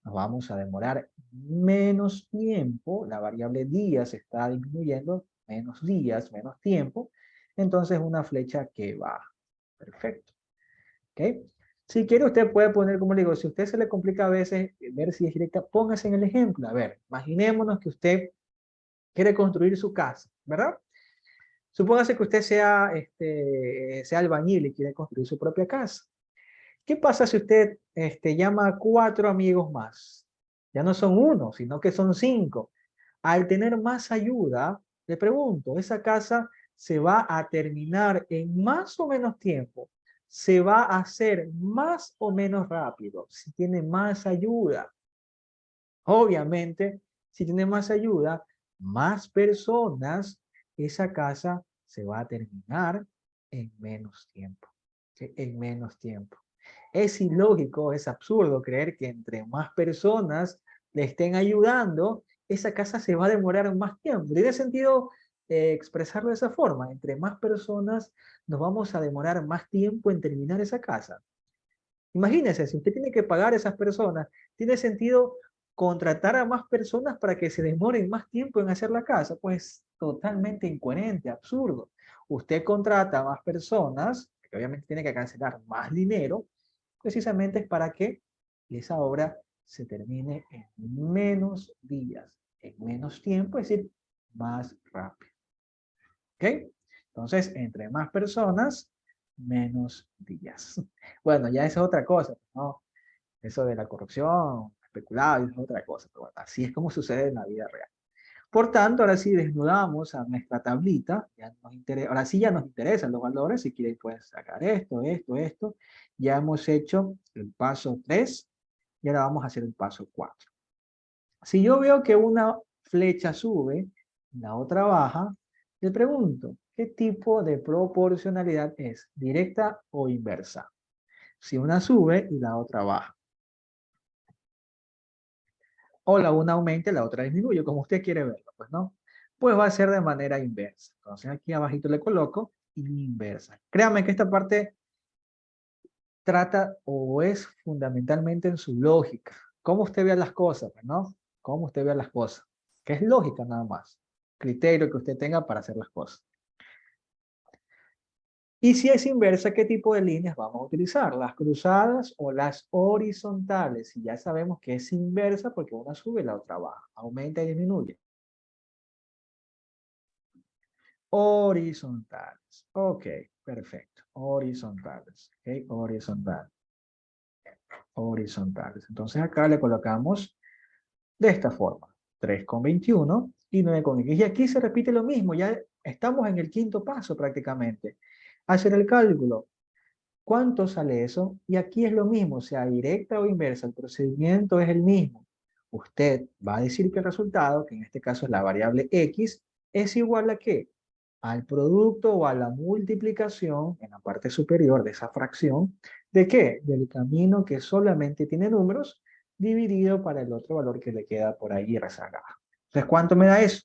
[SPEAKER 1] nos vamos a demorar menos tiempo, la variable días está disminuyendo, menos días, menos tiempo, entonces una flecha que baja. Perfecto. ¿Ok? Si quiere usted puede poner, como le digo, si a usted se le complica a veces ver si es directa, póngase en el ejemplo. A ver, imaginémonos que usted quiere construir su casa, ¿verdad? Supóngase que usted sea albañil y quiere construir su propia casa. ¿Qué pasa si usted llama a 4 amigos más? Ya no son uno, sino que son 5. Al tener más ayuda, le pregunto, ¿esa casa se va a terminar en más o menos tiempo? ¿Se va a hacer más o menos rápido si tiene más ayuda? Obviamente, si tiene más ayuda, más personas, esa casa se va a terminar en menos tiempo. ¿Sí? En menos tiempo. Es ilógico, es absurdo creer que entre más personas le estén ayudando, esa casa se va a demorar más tiempo. ¿Tiene sentido expresarlo de esa forma? Entre más personas nos vamos a demorar más tiempo en terminar esa casa. Imagínese, si usted tiene que pagar a esas personas, ¿tiene sentido contratar a más personas para que se demoren más tiempo en hacer la casa? Pues totalmente incoherente, absurdo. Usted contrata a más personas, que obviamente tiene que cancelar más dinero, precisamente es para que esa obra se termine en menos días, en menos tiempo, es decir, más rápido. ¿Ok? Entonces, entre más personas, menos días. Bueno, ya esa es otra cosa, ¿no? Eso de la corrupción, especulado, es otra cosa, pero bueno, así es como sucede en la vida real. Por tanto, ahora sí desnudamos a nuestra tablita, ahora sí ya nos interesan los valores, si quieren pueden sacar esto, esto, esto. Ya hemos hecho el paso 3 y ahora vamos a hacer el paso 4. Si yo veo que una flecha sube, la otra baja, le pregunto, ¿qué tipo de proporcionalidad es? ¿Directa o inversa? Si una sube y la otra baja. O la una aumenta y la otra disminuye, como usted quiere verlo, pues no. Pues va a ser de manera inversa. Entonces aquí abajito le coloco inversa. Créame que esta parte trata o es fundamentalmente en su lógica. Cómo usted ve las cosas, ¿no? Cómo usted ve las cosas. Que es lógica nada más. Criterio que usted tenga para hacer las cosas. Y si es inversa, ¿qué tipo de líneas vamos a utilizar? ¿Las cruzadas o las horizontales? Y ya sabemos que es inversa porque una sube y la otra baja. Aumenta y disminuye. Horizontales. Ok, perfecto. Horizontales. Ok, horizontales. Horizontales. Entonces acá le colocamos de esta forma. 3,21 y 9,x. Y aquí se repite lo mismo. Ya estamos en el quinto paso prácticamente. Hacer el cálculo. ¿Cuánto sale eso? Y aquí es lo mismo, sea directa o inversa, el procedimiento es el mismo. Usted va a decir que el resultado, que en este caso es la variable x, es igual a ¿qué? Al producto o a la multiplicación en la parte superior de esa fracción. ¿De qué? Del camino que solamente tiene números dividido para el otro valor que le queda por ahí rezagado. Entonces, ¿cuánto me da eso?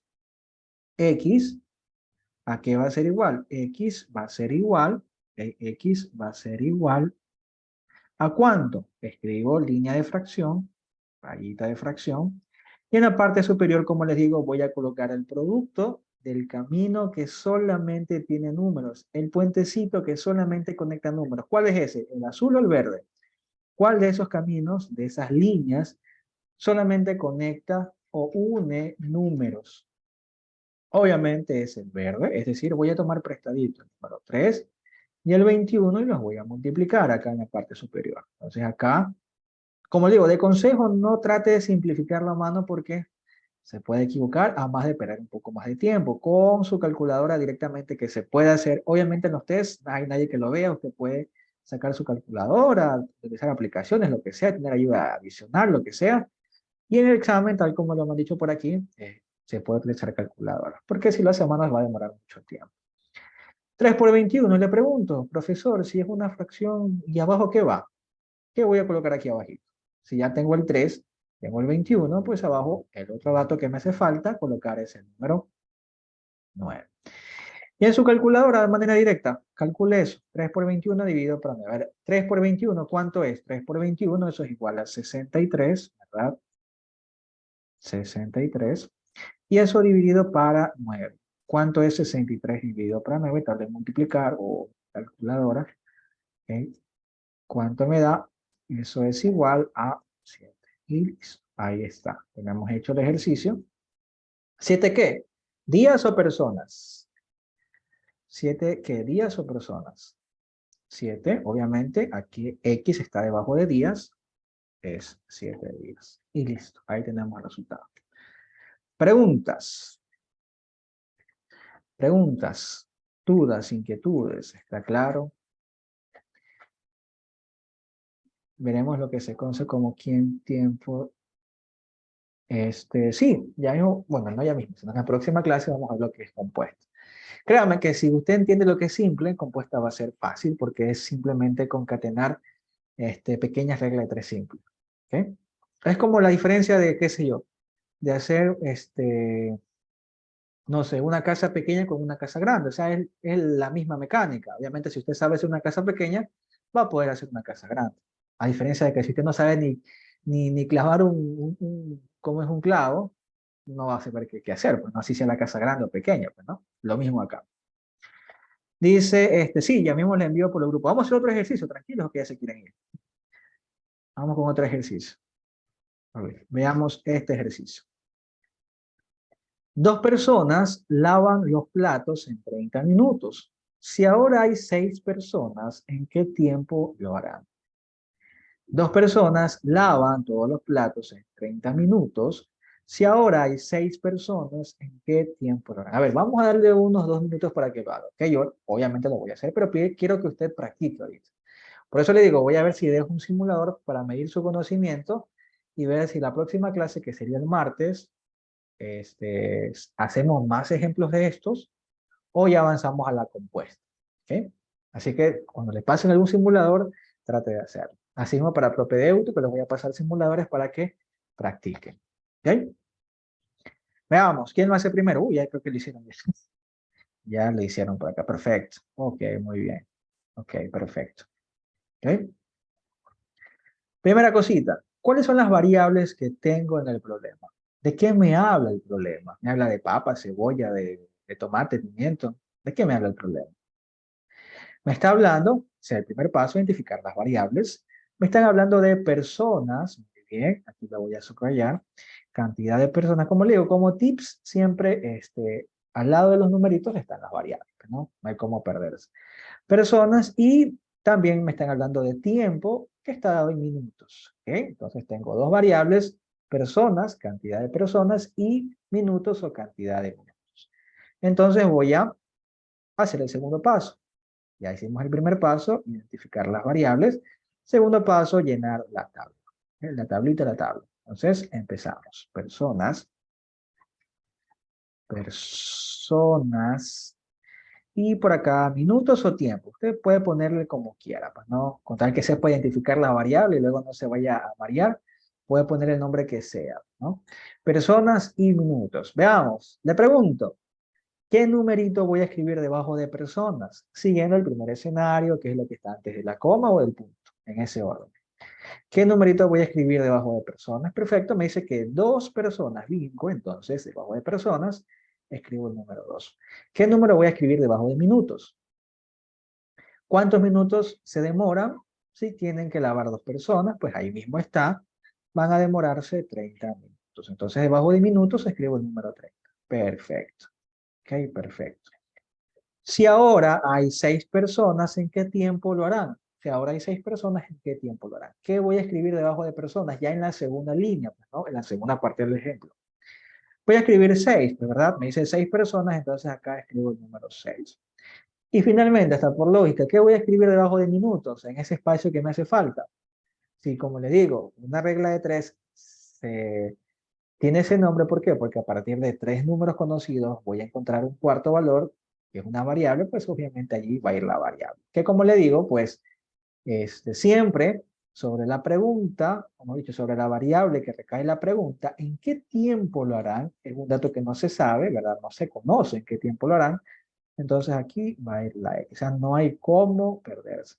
[SPEAKER 1] X, ¿a qué va a ser igual? X va a ser igual, X va a ser igual ¿a cuánto? Escribo línea de fracción, rayita de fracción, y en la parte superior, como les digo, voy a colocar el producto del camino que solamente tiene números, el puentecito que solamente conecta números. ¿Cuál es ese? ¿El azul o el verde? ¿Cuál de esos caminos, de esas líneas, solamente conecta o une números. Obviamente es el verde, es decir, voy a tomar prestadito el número 3 y el 21 y los voy a multiplicar acá en la parte superior. Entonces acá, como digo, de consejo, no trate de simplificarlo a mano porque se puede equivocar a más de perder un poco más de tiempo. Con su calculadora directamente que se puede hacer, obviamente en los tests no hay nadie que lo vea, usted puede sacar su calculadora, utilizar aplicaciones, lo que sea, tener ayuda adicional, lo que sea. Y en el examen, tal como lo hemos dicho por aquí, se puede utilizar calculadora, porque si lo hace a mano va a demorar mucho tiempo. 3 por 21, le pregunto, profesor, si es una fracción, ¿y abajo qué va? ¿Qué voy a colocar aquí abajito? Si ya tengo el 3, tengo el 21, pues abajo el otro dato que me hace falta colocar es el número 9. Y en su calculadora de manera directa, calcule eso. 3 por 21 dividido por 9. A ver, 3 por 21, ¿cuánto es? 3 por 21, eso es igual a 63, ¿verdad? 63. Y eso dividido para 9. ¿Cuánto es 63 dividido para 9? Tal vez multiplicar o calculadora. ¿Okay? ¿Cuánto me da? Eso es igual a 7. Y listo. Ahí está. Tenemos hecho el ejercicio. ¿7 qué? ¿Días o personas? 7 qué, días o personas. 7, obviamente, aquí X está debajo de días, es 7 días. Y listo, ahí tenemos el resultado. Preguntas. Preguntas, dudas, inquietudes, ¿está claro? Veremos lo que se conoce como quién tiempo. Sí, ya mismo, bueno, no ya mismo, sino en la próxima clase vamos a ver lo que es compuesto. Créame que si usted entiende lo que es simple, compuesta va a ser fácil porque es simplemente concatenar pequeñas reglas de tres simples. ¿Okay? Es como la diferencia de, qué sé yo, de hacer, no sé, una casa pequeña con una casa grande. O sea, es la misma mecánica. Obviamente, si usted sabe hacer una casa pequeña, va a poder hacer una casa grande. A diferencia de que si usted no sabe ni clavar cómo es un clavo, no va a saber qué hacer. Pues no así sea la casa grande o pequeña, pues no. Lo mismo acá. Dice, sí, ya mismo le envío por el grupo. Vamos a hacer otro ejercicio, tranquilos, que ya se quieren ir. Vamos con otro ejercicio. A ver, veamos este ejercicio. Dos personas lavan los platos en 30 minutos. Si ahora hay 6 personas, ¿en qué tiempo lo harán? Dos personas lavan todos los platos en 30 minutos. Si ahora hay 6 personas, ¿en qué tiempo lo harán? A ver, vamos a darle unos 2 minutos para que lo haga. ¿Okay? Yo obviamente lo voy a hacer, pero quiero que usted practique ahorita. Por eso le digo, voy a ver si dejo un simulador para medir su conocimiento y ver si la próxima clase, que sería el martes, hacemos más ejemplos de estos o ya avanzamos a la compuesta. ¿Okay? Así que cuando le pasen algún simulador, trate de hacerlo. Así mismo para propedéutico, que les voy a pasar simuladores para que practiquen. ¿Okay? Veamos, ¿quién lo hace primero? Uy, ya creo que lo hicieron bien. Ya lo hicieron por acá, perfecto. Ok, muy bien. Ok, perfecto. ¿Okay? Primera cosita, ¿cuáles son las variables que tengo en el problema? ¿De qué me habla el problema? ¿Me habla de papa, cebolla, de tomate, pimiento? ¿De qué me habla el problema? Me está hablando, o sea, el primer paso, identificar las variables. Me están hablando de personas, muy bien, aquí la voy a subrayar, cantidad de personas, como le digo, como tips, siempre al lado de los numeritos están las variables, ¿no? No hay cómo perderse. Personas y también me están hablando de tiempo, que está dado en minutos. ¿Okay? Entonces tengo dos variables, personas, cantidad de personas, y minutos o cantidad de minutos. Entonces voy a hacer el segundo paso. Ya hicimos el primer paso, identificar las variables. Segundo paso, llenar la tabla. La tablita, la tabla. Entonces, empezamos. Personas. Personas. Y por acá, minutos o tiempo. Usted puede ponerle como quiera, pues no, con tal que sepa identificar la variable y luego no se vaya a variar, puede poner el nombre que sea, ¿no? Personas y minutos. Veamos, le pregunto, ¿qué numerito voy a escribir debajo de personas? Siguiendo el primer escenario, que es lo que está antes de la coma o del punto, en ese orden. ¿Qué numerito voy a escribir debajo de personas? Perfecto, me dice que 2 personas, bingo, entonces debajo de personas escribo el número 2. ¿Qué número voy a escribir debajo de minutos? ¿Cuántos minutos se demoran? Si tienen que lavar 2 personas, pues ahí mismo está, van a demorarse 30 minutos. minutos. Entonces, debajo de minutos escribo el número 30. Perfecto. Ok, perfecto. Si ahora hay 6 personas, ¿en qué tiempo lo harán? Si ahora hay 6 personas, ¿en qué tiempo lo harán? ¿Qué voy a escribir debajo de personas? Ya en la segunda línea, pues, ¿no? En la segunda parte del ejemplo. Voy a escribir 6, ¿verdad? Me dice 6 personas, entonces acá escribo el número 6. Y finalmente, hasta por lógica, ¿qué voy a escribir debajo de minutos? En ese espacio que me hace falta. Sí, como le digo, una regla de 3 tiene ese nombre, ¿por qué? Porque a partir de 3 números conocidos voy a encontrar un cuarto valor, que es una variable, pues obviamente allí va a ir la variable. Que como le digo, pues siempre sobre la pregunta, como he dicho, sobre la variable que recae la pregunta, ¿en qué tiempo lo harán? Es un dato que no se sabe, ¿verdad? No se conoce en qué tiempo lo harán. Entonces aquí va a ir la X. O sea, no hay cómo perderse.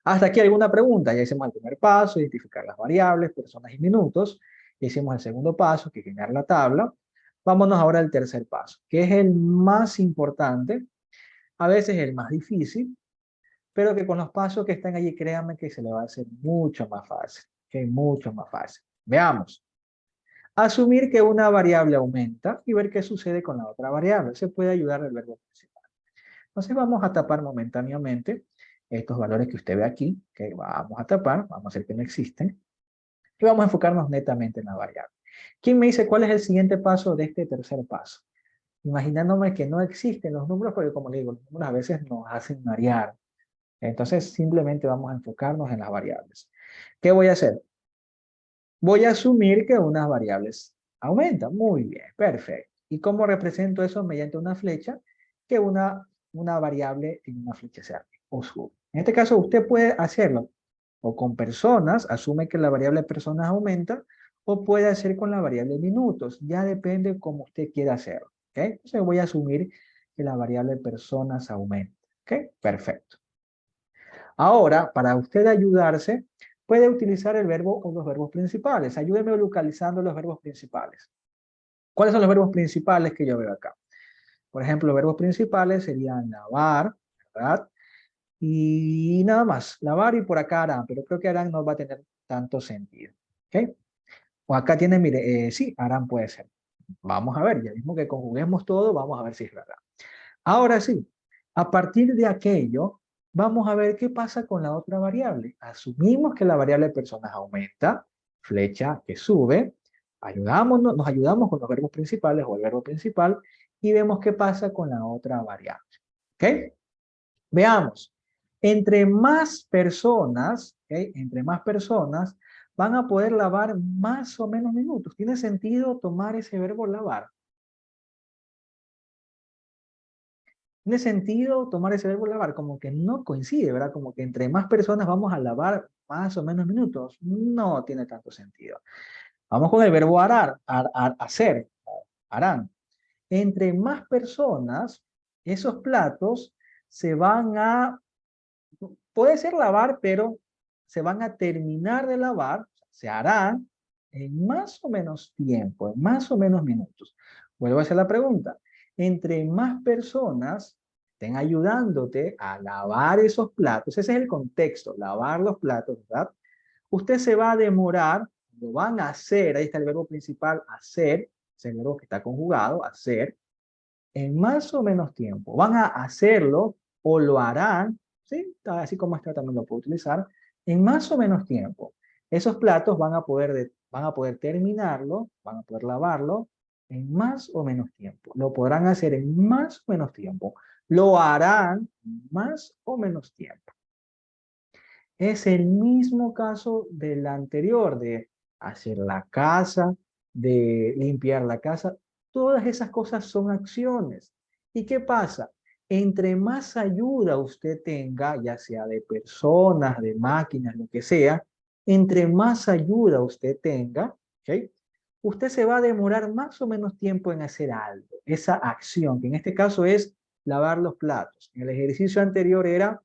[SPEAKER 1] Hasta aquí alguna pregunta. Ya hicimos el primer paso, identificar las variables, personas y minutos. Ya hicimos el segundo paso, que es llenar la tabla. Vámonos ahora al tercer paso, que es el más importante, a veces el más difícil, pero que con los pasos que están allí, créanme que se le va a hacer mucho más fácil. Que mucho más fácil. Veamos. Asumir que una variable aumenta y ver qué sucede con la otra variable. Se puede ayudar el verbo principal. Entonces vamos a tapar momentáneamente estos valores que usted ve aquí, que vamos a tapar, vamos a hacer que no existen, y vamos a enfocarnos netamente en la variable. ¿Quién me dice cuál es el siguiente paso de este tercer paso? Imaginándome que no existen los números, porque como le digo, los números a veces nos hacen marear. Entonces simplemente vamos a enfocarnos en las variables. ¿Qué voy a hacer? Voy a asumir que unas variables aumentan. Muy bien, perfecto. ¿Y cómo represento eso? Mediante una flecha, que una variable en una flecha se abre o sube. En este caso, usted puede hacerlo o con personas, asume que la variable personas aumenta, o puede hacer con la variable minutos. Ya depende cómo usted quiera hacerlo. ¿Ok? Entonces voy a asumir que la variable personas aumenta. ¿Ok? Perfecto. Ahora, para usted ayudarse, puede utilizar el verbo o los verbos principales. Ayúdeme localizando los verbos principales. ¿Cuáles son los verbos principales que yo veo acá? Por ejemplo, los verbos principales serían lavar, ¿verdad? Y nada más, lavar y por acá harán, pero creo que harán no va a tener tanto sentido. ¿Ok? O acá tiene, mire, sí, harán puede ser. Vamos a ver, ya mismo que conjuguemos todo, vamos a ver si es verdad. Ahora sí, a partir de aquello, vamos a ver qué pasa con la otra variable. Asumimos que la variable personas aumenta, flecha que sube, nos ayudamos con los verbos principales o el verbo principal y vemos qué pasa con la otra variable. ¿Ok? Veamos. Entre más personas, ¿ok? Entre más personas van a poder lavar más o menos minutos. ¿Tiene sentido tomar ese verbo lavar? ¿Tiene sentido tomar ese verbo lavar? Como que no coincide, ¿verdad? Como que entre más personas vamos a lavar más o menos minutos. No tiene tanto sentido. Vamos con el verbo arar, hacer, harán. Entre más personas, esos platos se van a, puede ser lavar, pero se van a terminar de lavar, se harán en más o menos tiempo, en más o menos minutos. Vuelvo a hacer la pregunta. Entre más personas estén ayudándote a lavar esos platos, ese es el contexto, lavar los platos, ¿verdad? Usted se va a demorar, lo van a hacer, ahí está el verbo principal, hacer, es el verbo que está conjugado, hacer, en más o menos tiempo. Van a hacerlo o lo harán, ¿sí? Así como está también lo puedo utilizar, en más o menos tiempo. Esos platos van a poder terminarlo, van a poder lavarlo en más o menos tiempo. Lo podrán hacer en más o menos tiempo. Lo harán en más o menos tiempo. Es el mismo caso del anterior, de hacer la casa, de limpiar la casa. Todas esas cosas son acciones. ¿Y qué pasa? Entre más ayuda usted tenga, ya sea de personas, de máquinas, lo que sea, entre más ayuda usted tenga, ¿ok? Usted se va a demorar más o menos tiempo en hacer algo, esa acción, que en este caso es lavar los platos. En el ejercicio anterior era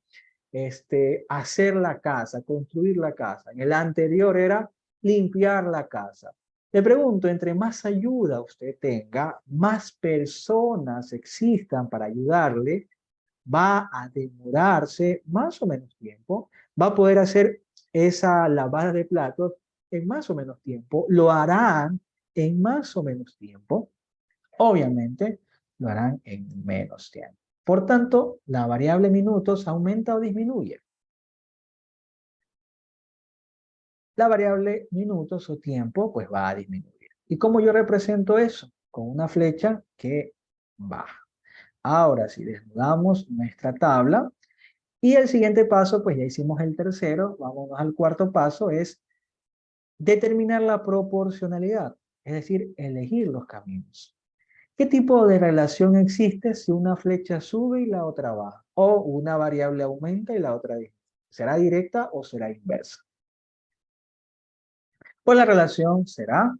[SPEAKER 1] hacer la casa, construir la casa. En el anterior era limpiar la casa. Le pregunto, entre más ayuda usted tenga, más personas existan para ayudarle, va a demorarse más o menos tiempo, va a poder hacer esa lavada de platos en más o menos tiempo, lo harán en más o menos tiempo, obviamente lo harán en menos tiempo. Por tanto, la variable minutos aumenta o disminuye. La variable minutos o tiempo pues va a disminuir. ¿Y cómo yo represento eso? Con una flecha que baja. Ahora, si desnudamos nuestra tabla, y el siguiente paso, pues ya hicimos el tercero, vámonos al cuarto paso, es determinar la proporcionalidad, es decir, elegir los caminos. ¿Qué tipo de relación existe si una flecha sube y la otra baja? O una variable aumenta y la otra disminuye. ¿Será directa o será inversa? Pues la relación será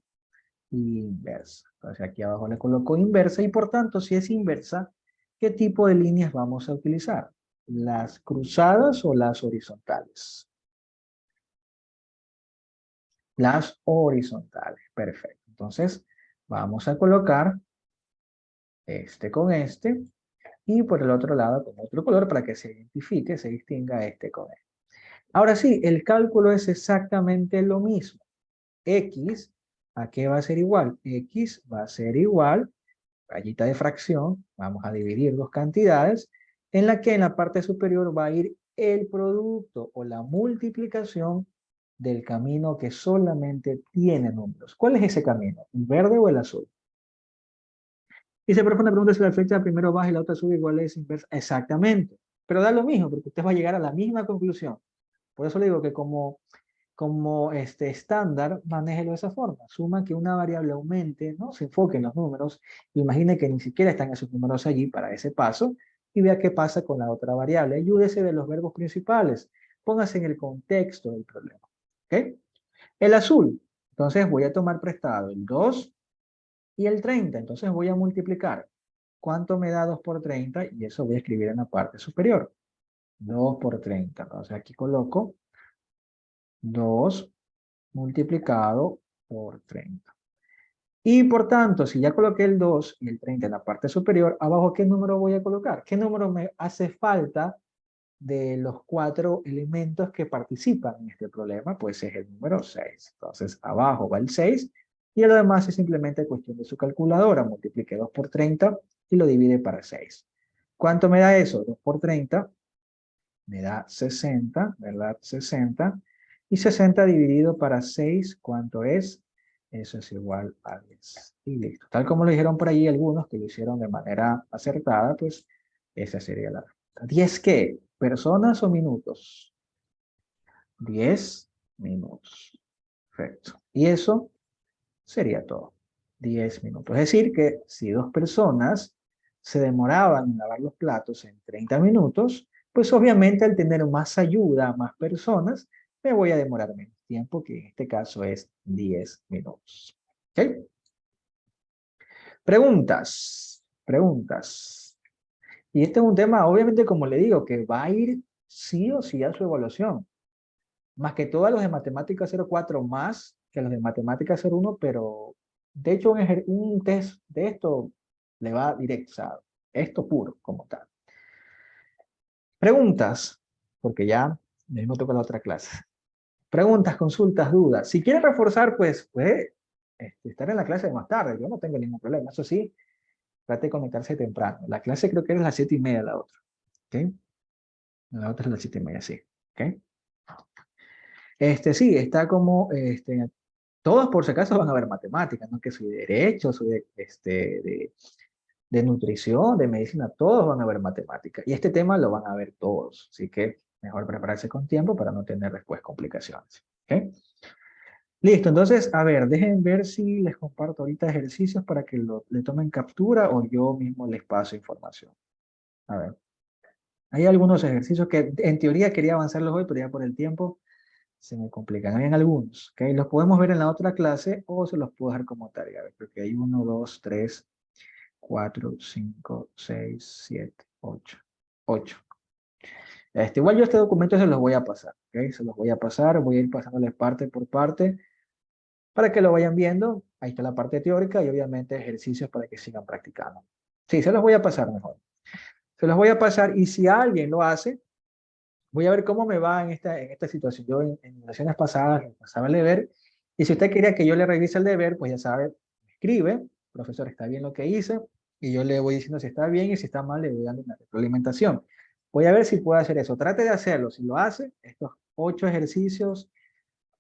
[SPEAKER 1] inversa. Entonces aquí abajo le coloco inversa y por tanto, si es inversa, ¿qué tipo de líneas vamos a utilizar? ¿Las cruzadas o las horizontales? Las horizontales. Perfecto. Entonces, vamos a colocar este con este y por el otro lado con otro color para que se identifique, se distinga este con este. Ahora sí, el cálculo es exactamente lo mismo. X, ¿a qué va a ser igual? X va a ser igual, rayita de fracción, vamos a dividir dos cantidades, en la que en la parte superior va a ir el producto o la multiplicación del camino que solamente tiene números. ¿Cuál es ese camino? ¿El verde o el azul? Y se propone pregunta si la flecha primero baja y la otra sube, igual es inversa. Exactamente. Pero da lo mismo, porque usted va a llegar a la misma conclusión. Por eso le digo que como estándar, manéjelo de esa forma. Suma que una variable aumente, ¿no? Se enfoque en los números. Imagine que ni siquiera están esos números allí para ese paso y vea qué pasa con la otra variable. Ayúdese de los verbos principales. Póngase en el contexto del problema. ¿Ok? El azul. Entonces voy a tomar prestado el 2 y el 30. Entonces voy a multiplicar. ¿Cuánto me da 2 por 30? Y eso voy a escribir en la parte superior. 2 por 30. Entonces aquí coloco 2 multiplicado por 30. Y por tanto, si ya coloqué el 2 y el 30 en la parte superior, abajo, ¿qué número voy a colocar? ¿Qué número me hace falta de los 4 elementos que participan en este problema? Pues es el número 6. Entonces, abajo va el 6 y lo demás es simplemente cuestión de su calculadora. Multiplique 2 por 30 y lo divide para 6. ¿Cuánto me da eso? 2 por 30 me da 60, ¿verdad? 60. Y 60 dividido para 6, ¿cuánto es? Eso es igual a 10. Y listo. Tal como lo dijeron por ahí algunos que lo hicieron de manera acertada, pues esa sería la respuesta. ¿10 qué? ¿Personas o minutos? 10 minutos. Perfecto. Y eso sería todo. 10 minutos. Es decir, que si dos personas se demoraban en lavar los platos en 30 minutos, pues obviamente al tener más ayuda, más personas, me voy a demorar menos tiempo, que en este caso es 10 minutos. ¿Ok? Preguntas. Preguntas. Y este es un tema, obviamente, como le digo, que va a ir sí o sí a su evaluación. Más que todos los de matemática 04 más que los de matemática 01, pero de hecho un test de esto le va directo, o sea, esto puro como tal. Preguntas, porque ya mismo toca la otra clase. Preguntas, consultas, dudas. Si quiere reforzar, pues puede estar en la clase de más tarde, yo no tengo ningún problema. Eso sí, trate de conectarse temprano. La clase creo que es a las 7:30 la otra. ¿Ok? La otra es a las 7:30, sí. ¿Ok? Sí, está como, todos por si acaso van a ver matemáticas, no que soy de derecho, soy de nutrición, de medicina, todos van a ver matemáticas. Y este tema lo van a ver todos, así que mejor prepararse con tiempo para no tener después complicaciones. ¿Ok? Listo, entonces, a ver, dejen ver si les comparto ahorita ejercicios para que le tomen captura o yo mismo les paso información. A ver, hay algunos ejercicios que en teoría quería avanzarlos hoy, pero ya por el tiempo se me complican. Hay algunos, ¿ok? Los podemos ver en la otra clase o se los puedo dejar como tarea. A ver, porque hay 1, 2, 3, 4, 5, 6, 7, 8. 8. Igual yo este documento se los voy a pasar, ¿ok? Se los voy a pasar, voy a ir pasándoles parte por parte para que lo vayan viendo. Ahí está la parte teórica y obviamente ejercicios para que sigan practicando. Sí, se los voy a pasar mejor. Se los voy a pasar y si alguien lo hace, voy a ver cómo me va en esta situación. Yo en las pasadas pasaba a leer Y si usted quería que yo le revise el deber, pues ya sabe, escribe, profesor, está bien lo que hice, y yo le voy diciendo si está bien y si está mal, le voy dando una retroalimentación. Voy a ver si puedo hacer eso. Trate de hacerlo. Si lo hace, estos 8 ejercicios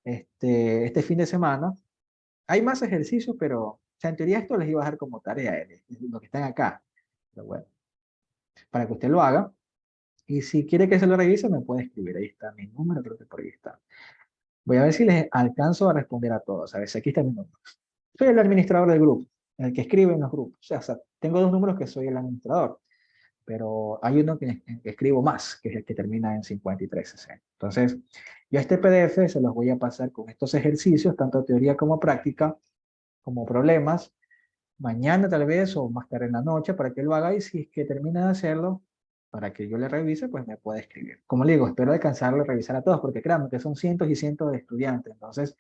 [SPEAKER 1] este fin de semana, hay más ejercicios, pero o sea, en teoría esto les iba a dejar como tarea, lo que están acá. Pero bueno, para que usted lo haga. Y si quiere que se lo revise, me puede escribir. Ahí está mi número, creo que por ahí está. Voy a ver si les alcanzo a responder a todos. A ver si aquí está mi número. Soy el administrador del grupo, el que escribe en los grupos. O sea, tengo 2 números que soy el administrador, pero hay uno que escribo más, que es el que termina en 5360. Entonces, yo este PDF se los voy a pasar con estos ejercicios, tanto teoría como práctica, como problemas, mañana tal vez o más tarde en la noche para que lo haga y si es que termina de hacerlo, para que yo le revise, pues me puede escribir. Como le digo, espero alcanzarle a revisar a todos, porque créanme que son cientos y cientos de estudiantes, entonces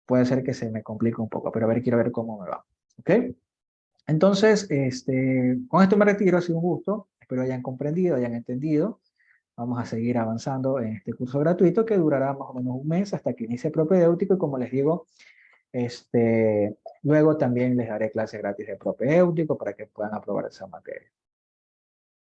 [SPEAKER 1] puede ser que se me complique un poco, pero a ver, quiero ver cómo me va. ¿Ok? Entonces, con esto me retiro, ha sido un gusto, espero hayan comprendido, hayan entendido. Vamos a seguir avanzando en este curso gratuito que durará más o menos un mes hasta que inicie propedéutico y como les digo, luego también les daré clases gratis de propedéutico para que puedan aprobar esa materia.